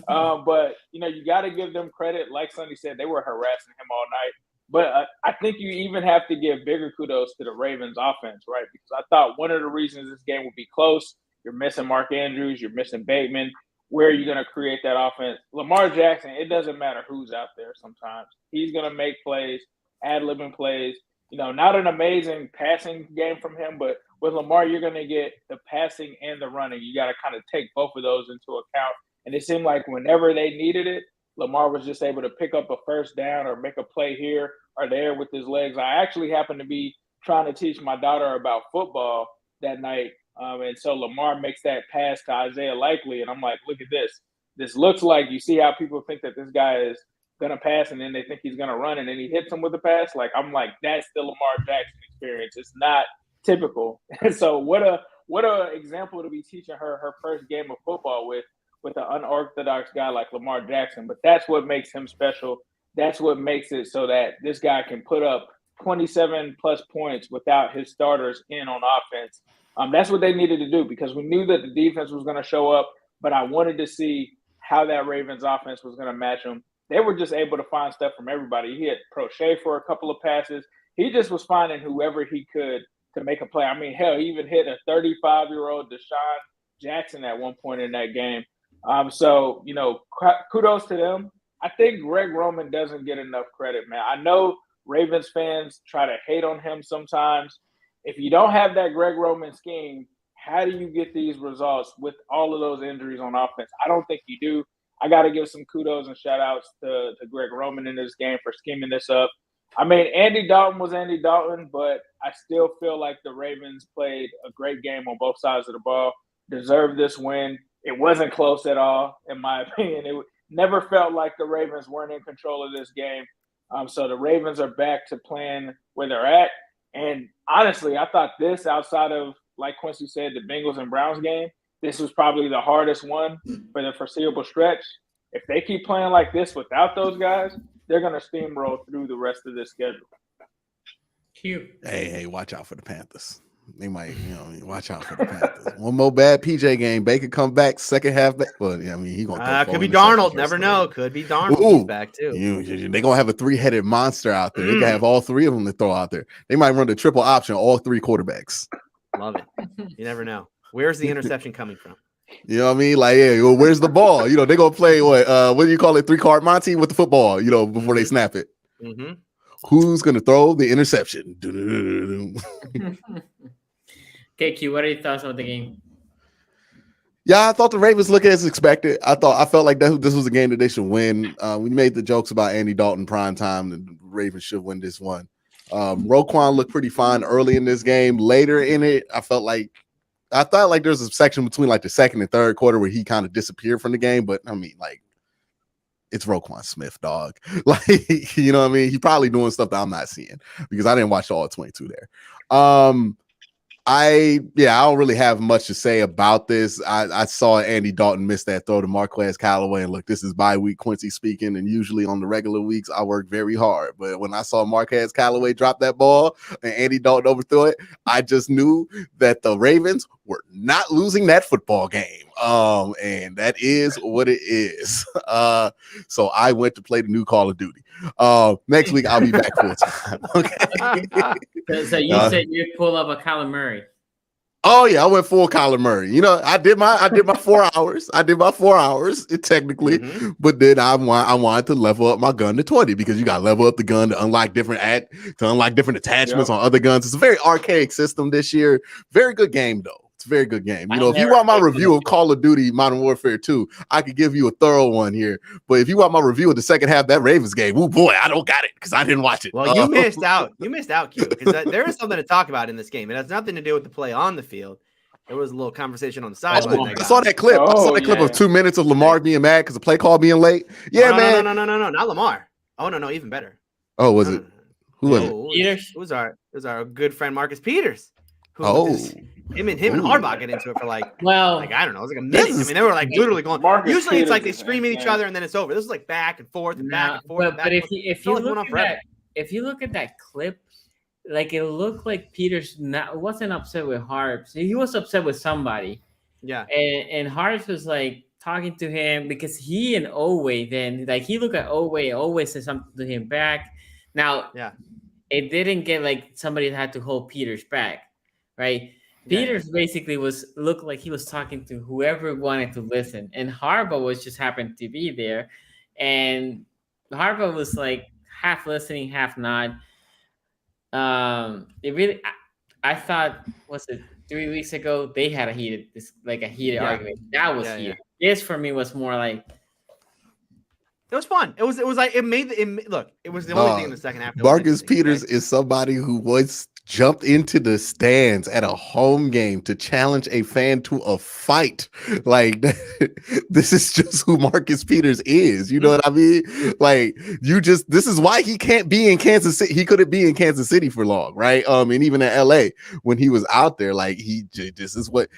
But, you know, you got to give them credit. Like Sonny said, they were harassing him all night. But I think you even have to give bigger kudos to the Ravens offense, right? Because I thought one of the reasons this game would be close, you're missing Mark Andrews, you're missing Bateman. Where are you going to create that offense? Lamar Jackson, it doesn't matter who's out there sometimes. He's going to make plays, ad-libbing plays. You know, not an amazing passing game from him, but with Lamar, you're going to get the passing and the running. You got to kind of take both of those into account. And it seemed like whenever they needed it, Lamar was just able to pick up a first down or make a play here or there with his legs. I actually happened to be trying to teach my daughter about football that night. And so Lamar makes that pass to Isaiah Likely. And I'm like, look at this. This looks like, you see how people think that this guy is going to pass and then they think he's going to run and then he hits him with the pass. Like, I'm like, that's the Lamar Jackson experience. It's not typical. And so what a example to be teaching her first game of football with an unorthodox guy like Lamar Jackson. But that's what makes him special. That's what makes it so that this guy can put up 27 plus points without his starters in on offense. That's what they needed to do because we knew that the defense was going to show up, but I wanted to see how that Ravens offense was going to match them. They were just able to find stuff from everybody. He hit Prochet for a couple of passes. He just was finding whoever he could to make a play. I mean, hell, he even hit a 35-year-old Deshaun Jackson at one point in that game. So, you know, kudos to them. I think Greg Roman doesn't get enough credit, man. I know Ravens fans try to hate on him sometimes. If you don't have that Greg Roman scheme, how do you get these results with all of those injuries on offense? I don't think you do. I got to give some kudos and shout-outs to Greg Roman in this game for scheming this up. I mean, Andy Dalton was Andy Dalton, but I still feel like the Ravens played a great game on both sides of the ball, deserved this win. It wasn't close at all, in my opinion. It never felt like the Ravens weren't in control of this game. So the Ravens are back to playing where they're at. And honestly, I thought this, outside of, like Quincy said, the Bengals and Browns game, this was probably the hardest one for the foreseeable stretch. If they keep playing like this without those guys, they're going to steamroll through the rest of this schedule. Cute. Hey, watch out for the Panthers. They might, watch out for the Panthers. One more bad PJ game. Baker come back second half. Well, I mean, he's gonna. Could be Darnold. Never know. Could be Darnold. He's back too. They're gonna have a 3-headed monster out there. They can have all three of them to throw out there. They might run the triple option, all three quarterbacks. Love it. You never know. Where's the interception coming from? You know what I mean? Like, yeah, well, where's the ball? They're gonna play what do you call it? 3-card Monty with the football. Before they snap it. Mm-hmm. Who's gonna throw the interception? Okay, Q, what are your thoughts about the game? Yeah, I thought the Ravens looked as expected. I felt like this was a game that they should win. We made the jokes about Andy Dalton prime time, and the Ravens should win this one. Roquan looked pretty fine early in this game. Later in it, I thought like there's a section between like the second and third quarter where he kind of disappeared from the game. But I mean, like, it's Roquan Smith, dog. Like, you know what I mean? He probably doing stuff that I'm not seeing because I didn't watch all 22 there. I don't really have much to say about this. I saw Andy Dalton miss that throw to Marquez Callaway, and look, this is bye week Quincy speaking, and usually on the regular weeks I work very hard. But when I saw Marquez Callaway drop that ball and Andy Dalton overthrew it, I just knew that the Ravens were not losing that football game. And that is what it is. So I went to play the new Call of Duty. Next week I'll be back full time. Okay. So you said you'd pull up a Kyler Murray. Oh yeah, I went full Kyler Murray. You know, I did my 4 hours. I did my 4 hours technically, but then I wanted to level up my gun to 20 because you got to level up the gun to unlock different attachments on other guns. It's a very archaic system this year. Very good game though. It's a very good game. You know, if you want my review of Call of Duty Modern Warfare 2, I could give you a thorough one here. But if you want my review of the second half of that Ravens game, oh boy, I don't got it because I didn't watch it. Well, you missed out. You missed out, Q, because there is something to talk about in this game. It has nothing to do with the play on the field. There was a little conversation on the sideline. I saw that clip. I saw that clip of 2 minutes of Lamar being mad because the play call being late. Yeah, man. No, not Lamar. Oh no, even better. Oh, was it? Who was it? Peters. It was our good friend Marcus Peters. Him and Harbaugh get into it for I don't know, it was like a minute. I mean, they were like literally going. Usually it's like they scream at each other and then it's over. This is like back and forth and back and forth. But if you look at that clip, like it looked like Peters wasn't upset with Harps. He was upset with somebody. Yeah. And Harps was like talking to him because he and Owe then like he looked at Owe said something to him back. Now it didn't get like somebody that had to hold Peters back, right? Peters basically looked like he was talking to whoever wanted to listen, and Harbaugh was just happened to be there, and Harbaugh was like half listening, half not. I thought, was it 3 weeks ago? They had a heated argument. That was heated. This for me was more like it was fun. It was like it was the only thing in the second half. Marcus Peters is somebody who once jumped into the stands at a home game to challenge a fan to a fight. Like this is just who Marcus Peters is. You know what I mean? Like this is why he can't be in Kansas City. He couldn't be in Kansas City for long, right? And even in LA when he was out there, like this is what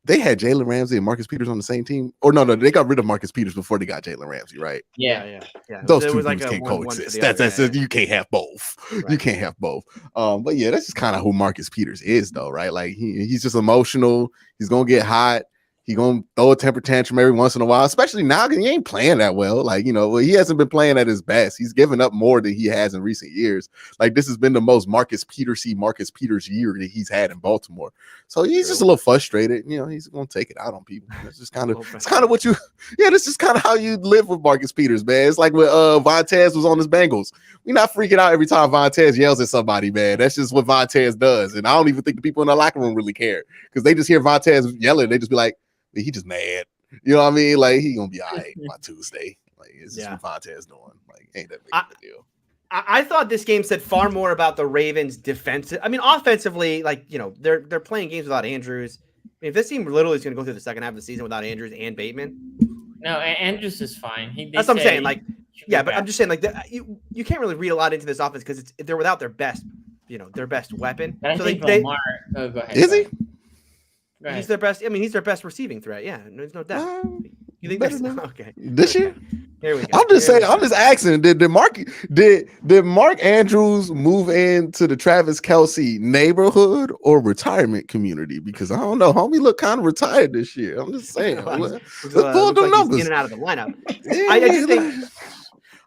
they had Jalen Ramsey and Marcus Peters on the same team. Or no, they got rid of Marcus Peters before they got Jalen Ramsey, right? Yeah. Those two things can't coexist. That's you can't have both. Right. You can't have both. But yeah, that's just kind of who Marcus Peters is, though, right? Like he's just emotional. He's gonna get hot. He's gonna throw a temper tantrum every once in a while, especially now because he ain't playing that well. Like, he hasn't been playing at his best. He's given up more than he has in recent years. Like, this has been the most Marcus Peters year that he's had in Baltimore. So he's just a little frustrated. He's gonna take it out on people. That's just kind of that's just kind of how you live with Marcus Peters, man. It's like when Vontez was on his Bengals. We're not freaking out every time Vontez yells at somebody, man. That's just what Vontez does. And I don't even think the people in the locker room really care because they just hear Vontez yelling. They just be like, he just mad. You know what I mean? Like, he gonna be all right by Tuesday. Like, it's just what Vontez doing. Like, ain't that big of a deal. I thought this game said far more about the Ravens' defensive. I mean, offensively, they're playing games without Andrews. I mean, if this team literally is going to go through the second half of the season without Andrews and Bateman. No, Andrews is fine. That's what I'm saying. But I'm just saying, you can't really read a lot into this offense because they're without their best, their best weapon. But so I think Lamar. Oh, go ahead. Is he? He's their best. I mean, he's their best receiving threat. Yeah, there's no doubt. You think that's okay? This year? Here we go. I'm just saying. I'm just asking. Did Mark Andrews move into the Travis Kelce neighborhood or retirement community? Because I don't know. Homie look kind of retired this year. I'm just saying. Let's pull the numbers. In and out of the lineup. I just think.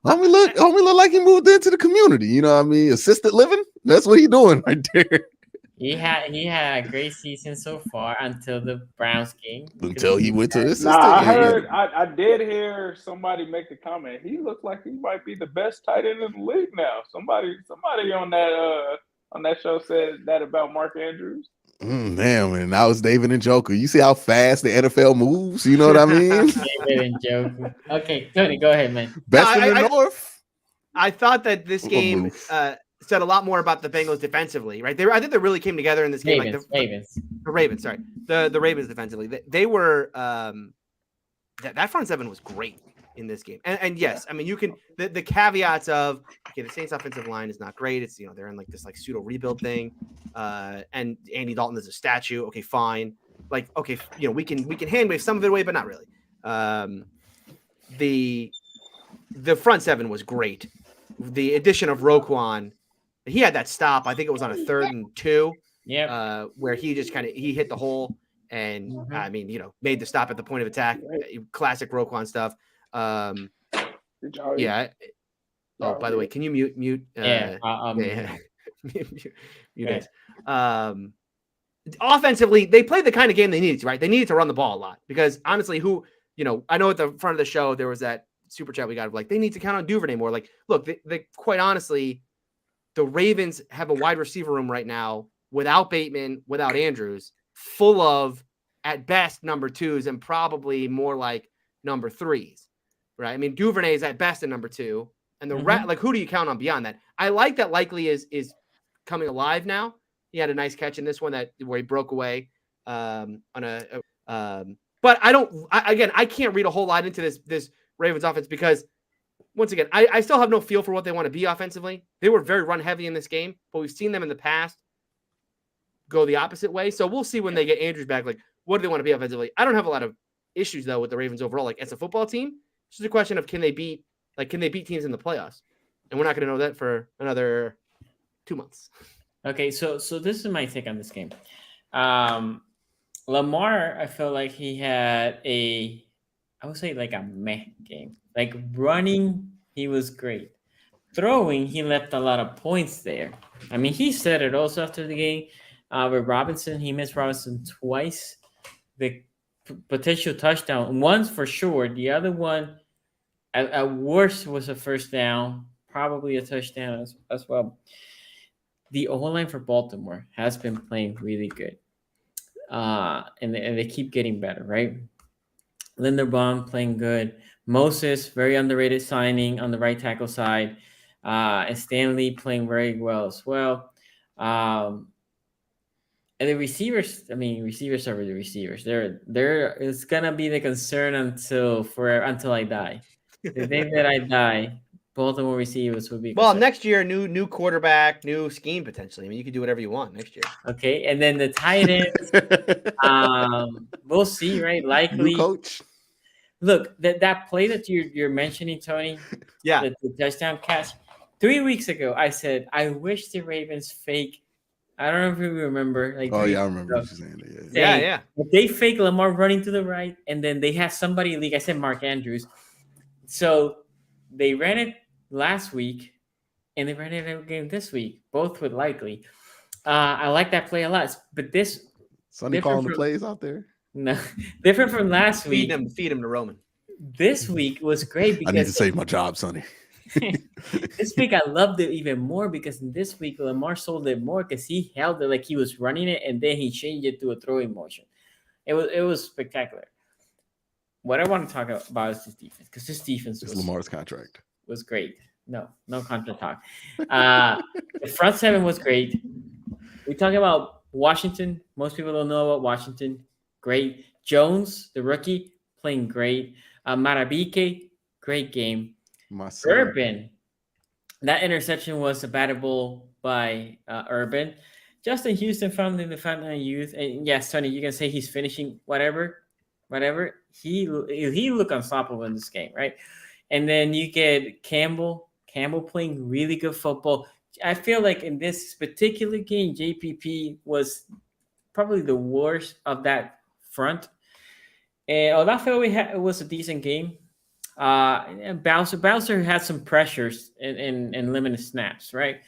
Homie look like he moved into the community. You know what I mean? Assisted living. That's what he doing right there. He had a great season so far until the Browns game. Until he went to this. I did hear somebody make the comment. He looks like he might be the best tight end in the league now. Somebody on that show said that about Mark Andrews. Damn, and that was David and Joker. You see how fast the NFL moves? You know what I mean? David and Joker. Okay, Tony, go ahead, man. Best in the North. I thought that this game said a lot more about the Bengals defensively, right? I think they really came together in this game. The Ravens, sorry. The Ravens defensively. They were that front seven was great. in this game. And yes, I mean, you can the caveats of okay, the Saints offensive line is not great. It's they're in like this like pseudo rebuild thing, and Andy Dalton is a statue. Okay, fine. Like okay, we can hand wave some of it away, but not really. The front seven was great. The addition of Roquan, he had that stop. I think it was on a 3rd and 2. Yeah. Where he just he hit the hole and I mean, made the stop at the point of attack. Classic Roquan stuff. Yeah. Oh, by the way, can you mute? Mute it. Offensively, they played the kind of game they needed to, right? They needed to run the ball a lot because honestly, I know at the front of the show there was that super chat we got of like they need to count on Duvernay more. Like, look, they quite honestly, the Ravens have a wide receiver room right now without Bateman, without Andrews, full of at best number 2s and probably more like number 3s, right? I mean, Duvernay is at best a number 2, and the like who do you count on beyond that? I like that Likely is coming alive now. He had a nice catch in this one where he broke away on a. But I can't read a whole lot into this Ravens offense because once again, I still have no feel for what they want to be offensively. They were very run heavy in this game, but we've seen them in the past go the opposite way. So we'll see when they get Andrews back, like what do they want to be offensively? I don't have a lot of issues though with the Ravens overall. Like as a football team, it's just a question of can they beat teams in the playoffs? And we're not going to know that for another 2 months. Okay, so this is my take on this game. Lamar, I feel like he had I would say like a meh game. Like running, he was great. Throwing, he left a lot of points there. I mean, he said it also after the game with Robinson. He missed Robinson twice. The potential touchdown, once for sure. The other one, at worst, was a first down, probably a touchdown as well. The O-line for Baltimore has been playing really good. And they keep getting better, right? Linderbaum playing good. Moses, very underrated signing on the right tackle side. And Stanley playing very well as well. And the receivers, receivers are the receivers. It's gonna be the concern until I die. The day that I die, Baltimore receivers would be concerned. Next year, new quarterback, new scheme potentially. I mean, you can do whatever you want next year. Okay, and then the tight ends, we'll see, right? Likely. New coach. Look, that play that you're mentioning, Tony. Yeah, the touchdown catch. 3 weeks ago, I said I wish the Ravens fake. I don't know if you remember. I remember you saying that. Yeah. They fake Lamar running to the right, and then they have somebody leak. I said Mark Andrews. So they ran it last week, and they ran it again this week, both with Likely. I like that play a lot. But this Sonny calling the plays out there. No, different from last week. Feed him to Roman. This week was great because I need to save my job, Sonny. This week I loved it even more because in this week Lamar sold it more because he held it like he was running it and then he changed it to a throwing motion. It was spectacular. What I want to talk about is this defense because this defense was Lamar's contract was great. No contract talk. The front seven was great. We talk about Washington. Most people don't know about Washington. Great. Jones, the rookie, playing great. Marabike, great game. Urban, that interception was a battable by Urban. Justin Houston found in the Fountain Youth, and yes, Tony, you can say he's finishing whatever. He looked unstoppable in this game, right? And then you get Campbell playing really good football. I feel like in this particular game, JPP was probably the worst of that front. And Olafio it was a decent game. Bowser had some pressures in limited snaps, right?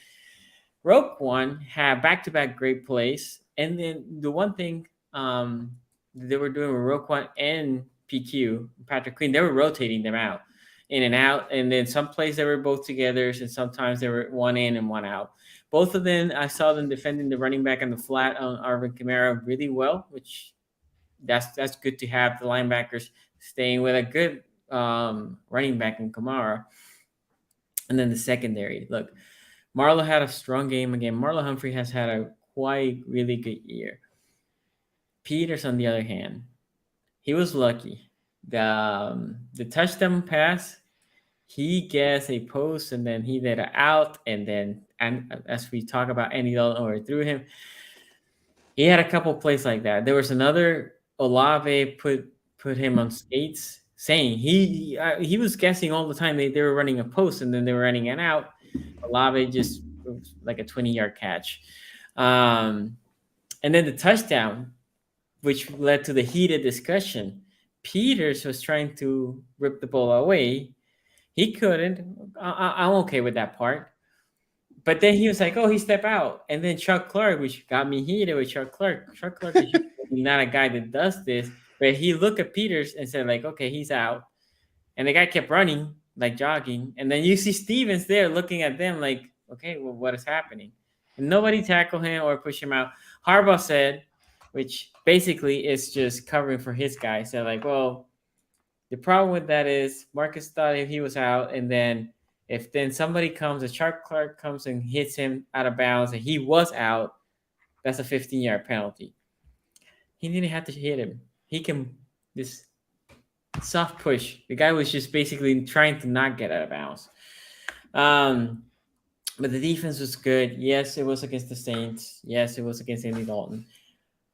Roquan had back-to-back great plays. And then the one thing they were doing with Roquan and PQ, Patrick Queen, they were rotating them out, in and out. And then some plays they were both together, and sometimes they were one in and one out. Both of them, I saw them defending the running back on the flat on Arvin Kamara really well, which that's good to have the linebackers staying with a good running back in Kamara. And then the secondary. Look, Marlon had a strong game again. Marlon Humphrey has had a quite really good year. Peters, on the other hand, he was lucky the touchdown pass, he gets a post and then he did an out, and as we talk about Andy Dalton overthrew him. He had a couple plays like that. There was another Olave put him on skates, saying he was guessing all the time they were running a post and then they were running an out. Olave just like a 20-yard catch. And then the touchdown, which led to the heated discussion. Peters was trying to rip the ball away. He couldn't. I'm okay with that part. But then he was like, oh, he stepped out. And then Chuck Clark, which got me heated with Chuck Clark. Chuck Clark is not a guy that does this. But he looked at Peters and said, like, okay, he's out. And the guy kept running, like jogging. And then you see Stevens there looking at them like, okay, well, what is happening? And nobody tackled him or pushed him out. Harbaugh said, which basically is just covering for his guy, said like, well, the problem with that is Marcus thought he was out, and then if then somebody comes, a Chuck Clark comes and hits him out of bounds and he was out, that's a 15-yard penalty. He didn't have to hit him. He can just soft push. The guy was just basically trying to not get out of bounds. But the defense was good. Yes, it was against the Saints. Yes, it was against Andy Dalton.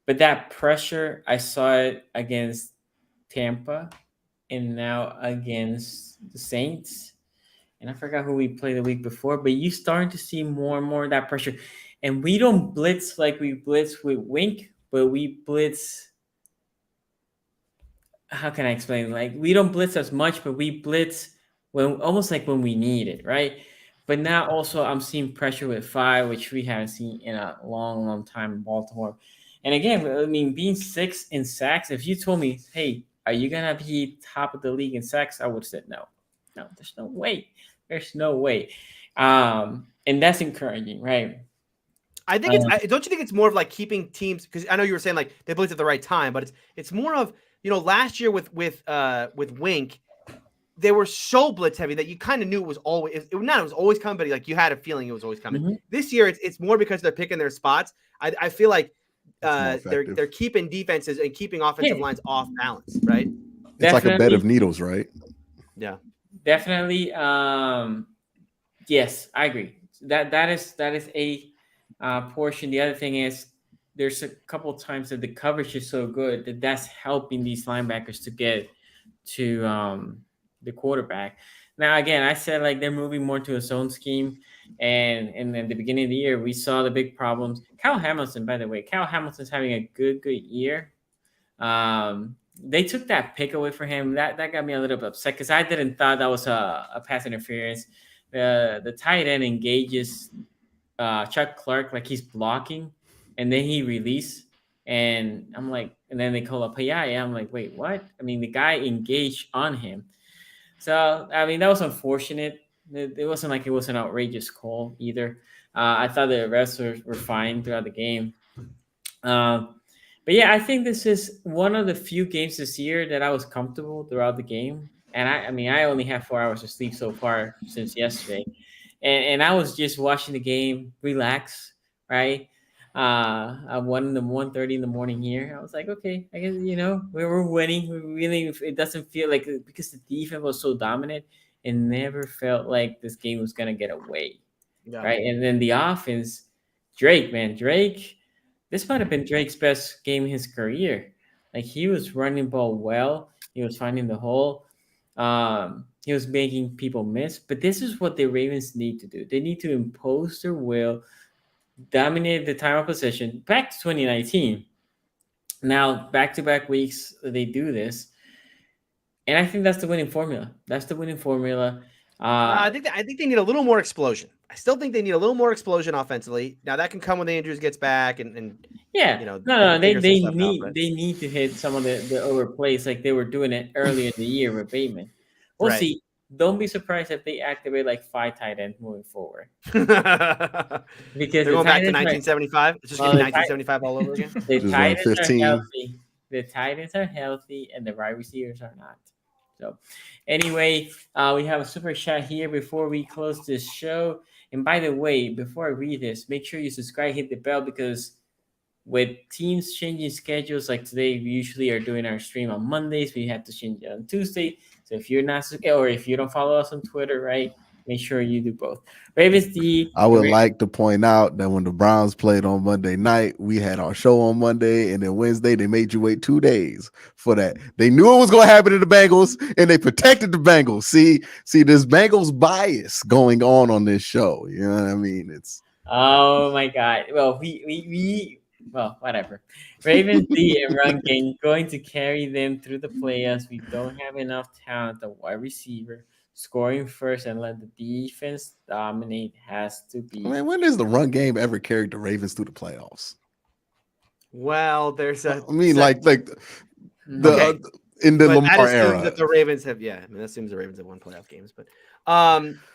But that pressure, I saw it against Tampa and now against the Saints. And I forgot who we played the week before, but you starting to see more and more of that pressure. And we don't blitz like we blitz with Wink, but we blitz. How can I explain? Like, we don't blitz as much, but we blitz when almost like when we need it, right? But now also I'm seeing pressure with 5, which we haven't seen in a long, long time in Baltimore. And again, I mean, being 6 in sacks, if you told me, hey, are you going to be top of the league in sacks? I would have said no. No, there's no way. There's no way. And that's encouraging, right? I think don't you think it's more of like keeping teams, because I know you were saying like they blitz at the right time, but it's more of, last year with Wink, they were so blitz heavy that you kind of knew it was always coming, but like you had a feeling it was always coming. Mm-hmm. This year it's more because they're picking their spots. I feel like they're keeping defenses and keeping offensive lines off balance, right? It's like a bed of needles, right? Yeah, definitely. Yes, I agree. That is a portion. The other thing is there's a couple of times that the coverage is so good that's helping these linebackers to get to the quarterback. Now, again, I said like they're moving more to a zone scheme, and at the beginning of the year we saw the big problems. Kyle Hamilton's having a good year. They took that pick away from him. That got me a little bit upset because I didn't thought that was a pass interference. The tight end engages Chuck Clark like he's blocking, and then he released, and I'm like, and then they call up Payaya. I'm like, wait, what? I mean, the guy engaged on him. So, I mean, that was unfortunate. It wasn't like it was an outrageous call either. I thought the refs were fine throughout the game. But yeah, I think this is one of the few games this year that I was comfortable throughout the game. And I only have 4 hours of sleep so far since yesterday. And I was just watching the game, relax, right? 1:30 in the morning here. I was like, okay, I guess, we're winning. We really, it doesn't feel like, because the defense was so dominant, it never felt like this game was going to get away. Yeah. Right. And then the offense, Drake, this might have been Drake's best game in his career. Like, he was running ball well. He was finding the hole. He was making people miss. But this is what the Ravens need to do. They need to impose their will, dominate the time of possession. Back to 2019. Now, back-to-back weeks, they do this. And I think that's the winning formula. I think they need a little more explosion. I still think they need a little more explosion offensively. Now that can come when the Andrews gets back and yeah, they need to hit some of the overplays like they were doing it earlier in the year with Bateman. We'll see. Don't be surprised if they activate like 5 tight ends moving forward. Because they're going back to 1975. It's just going to be 1975 all over again. The tight ends are healthy. The tight ends are healthy, and the wide receivers are not. So, anyway, we have a super chat here before we close this show. And by the way, before I read this, make sure you subscribe, hit the bell, because with teams changing schedules, like today, we usually are doing our stream on Mondays. We have to change it on Tuesday. So if you're not, or if you don't follow us on Twitter, right, make sure you do both. Ravens D. I would like to point out that when the Browns played on Monday night, we had our show on Monday, and then Wednesday they made you wait 2 days for that. They knew it was going to happen to the Bengals, and they protected the Bengals. See, there's Bengals bias going on this show. You know what I mean? It's oh my God. Well, well, whatever. Ravens D and run game going to carry them through the playoffs. We don't have enough talent at wide receiver. Scoring first and let the defense dominate has to be. I mean, when has the run game ever carried the Ravens through the playoffs? Well, there's a. I mean, like the Okay. In the But that Lamar assumes era. that the Ravens have, that assumes the Ravens have won playoff games. But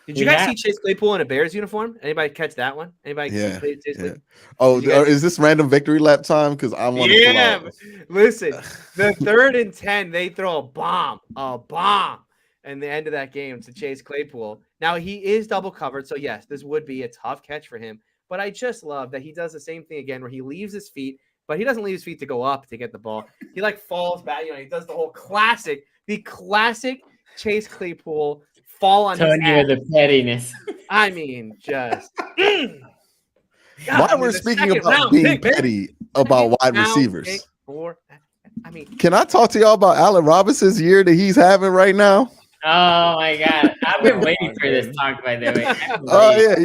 did you guys see Chase Claypool in a Bears uniform? Anybody catch that one? Anybody? Yeah. See Chase Claypool? Oh, is this random victory lap time? Because I want to. Yeah, listen, the 3rd and 10, they throw a bomb, and the end of that game to Chase Claypool. Now he is double covered, so yes, this would be a tough catch for him. But I just love that he does the same thing again, where he leaves his feet, but he doesn't leave his feet to go up to get the ball. He like falls back, he does the whole classic Chase Claypool fall on his ass. The pettiness. I mean, just. Why we're speaking about being petty about wide receivers? Can I talk to y'all about Allen Robinson's year that he's having right now? Oh my God. I've been waiting for this talk, by the way. Oh yeah,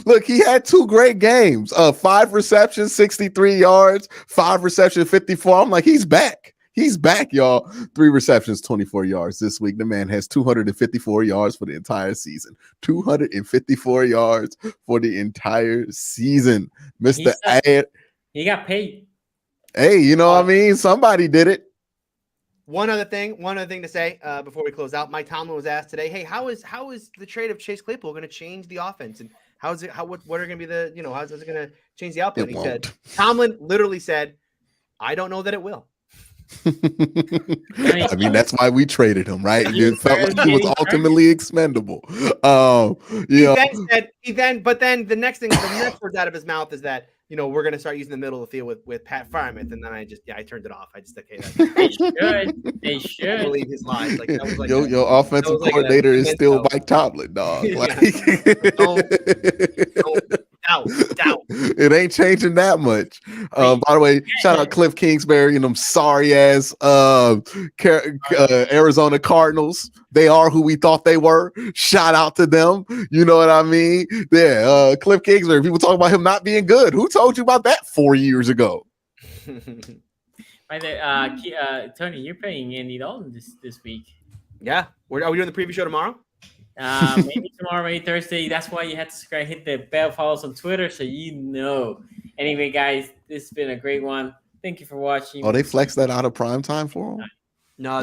look, he had 2 great games. 5 receptions, 63 yards, 5 receptions, 54. I'm like, he's back. He's back, y'all. 3 receptions, 24 yards this week. The man has 254 yards for the entire season. 254 yards for the entire season. Mr. Ad. He got paid. Hey, you know what I mean? Somebody did it. One other thing to say before we close out. Mike Tomlin was asked today, "Hey, how is the trade of Chase Claypool going to change the offense, and what are going to be the how's it going to change the output?" He said, Tomlin literally said, "I don't know that it will." I mean, that's why we traded him, right? It felt like he was ultimately expendable. But then the next words out of his mouth is that we're going to start using the middle of the field with Pat Freiermuth, and then I turned it off. I just They should believe his lies. Like, that was like your offensive coordinator is still Mike Tomlin, dog. Like, doubt. It ain't changing that much. By the way, shout out Cliff Kingsbury and them sorry ass Arizona Cardinals. They are who we thought they were. Shout out to them. You know what I mean? Yeah, Cliff Kingsbury. People talk about him not being good. Who told you about that 4 years ago? Tony, you're playing Andy Dalton this week. Yeah. Are we doing the preview show tomorrow? Maybe tomorrow, maybe Thursday. That's why you have to subscribe, hit the bell, follow us on Twitter so you know. Anyway, guys, this has been a great one. Thank you for watching. Oh, they flexed that out of prime time for him? No.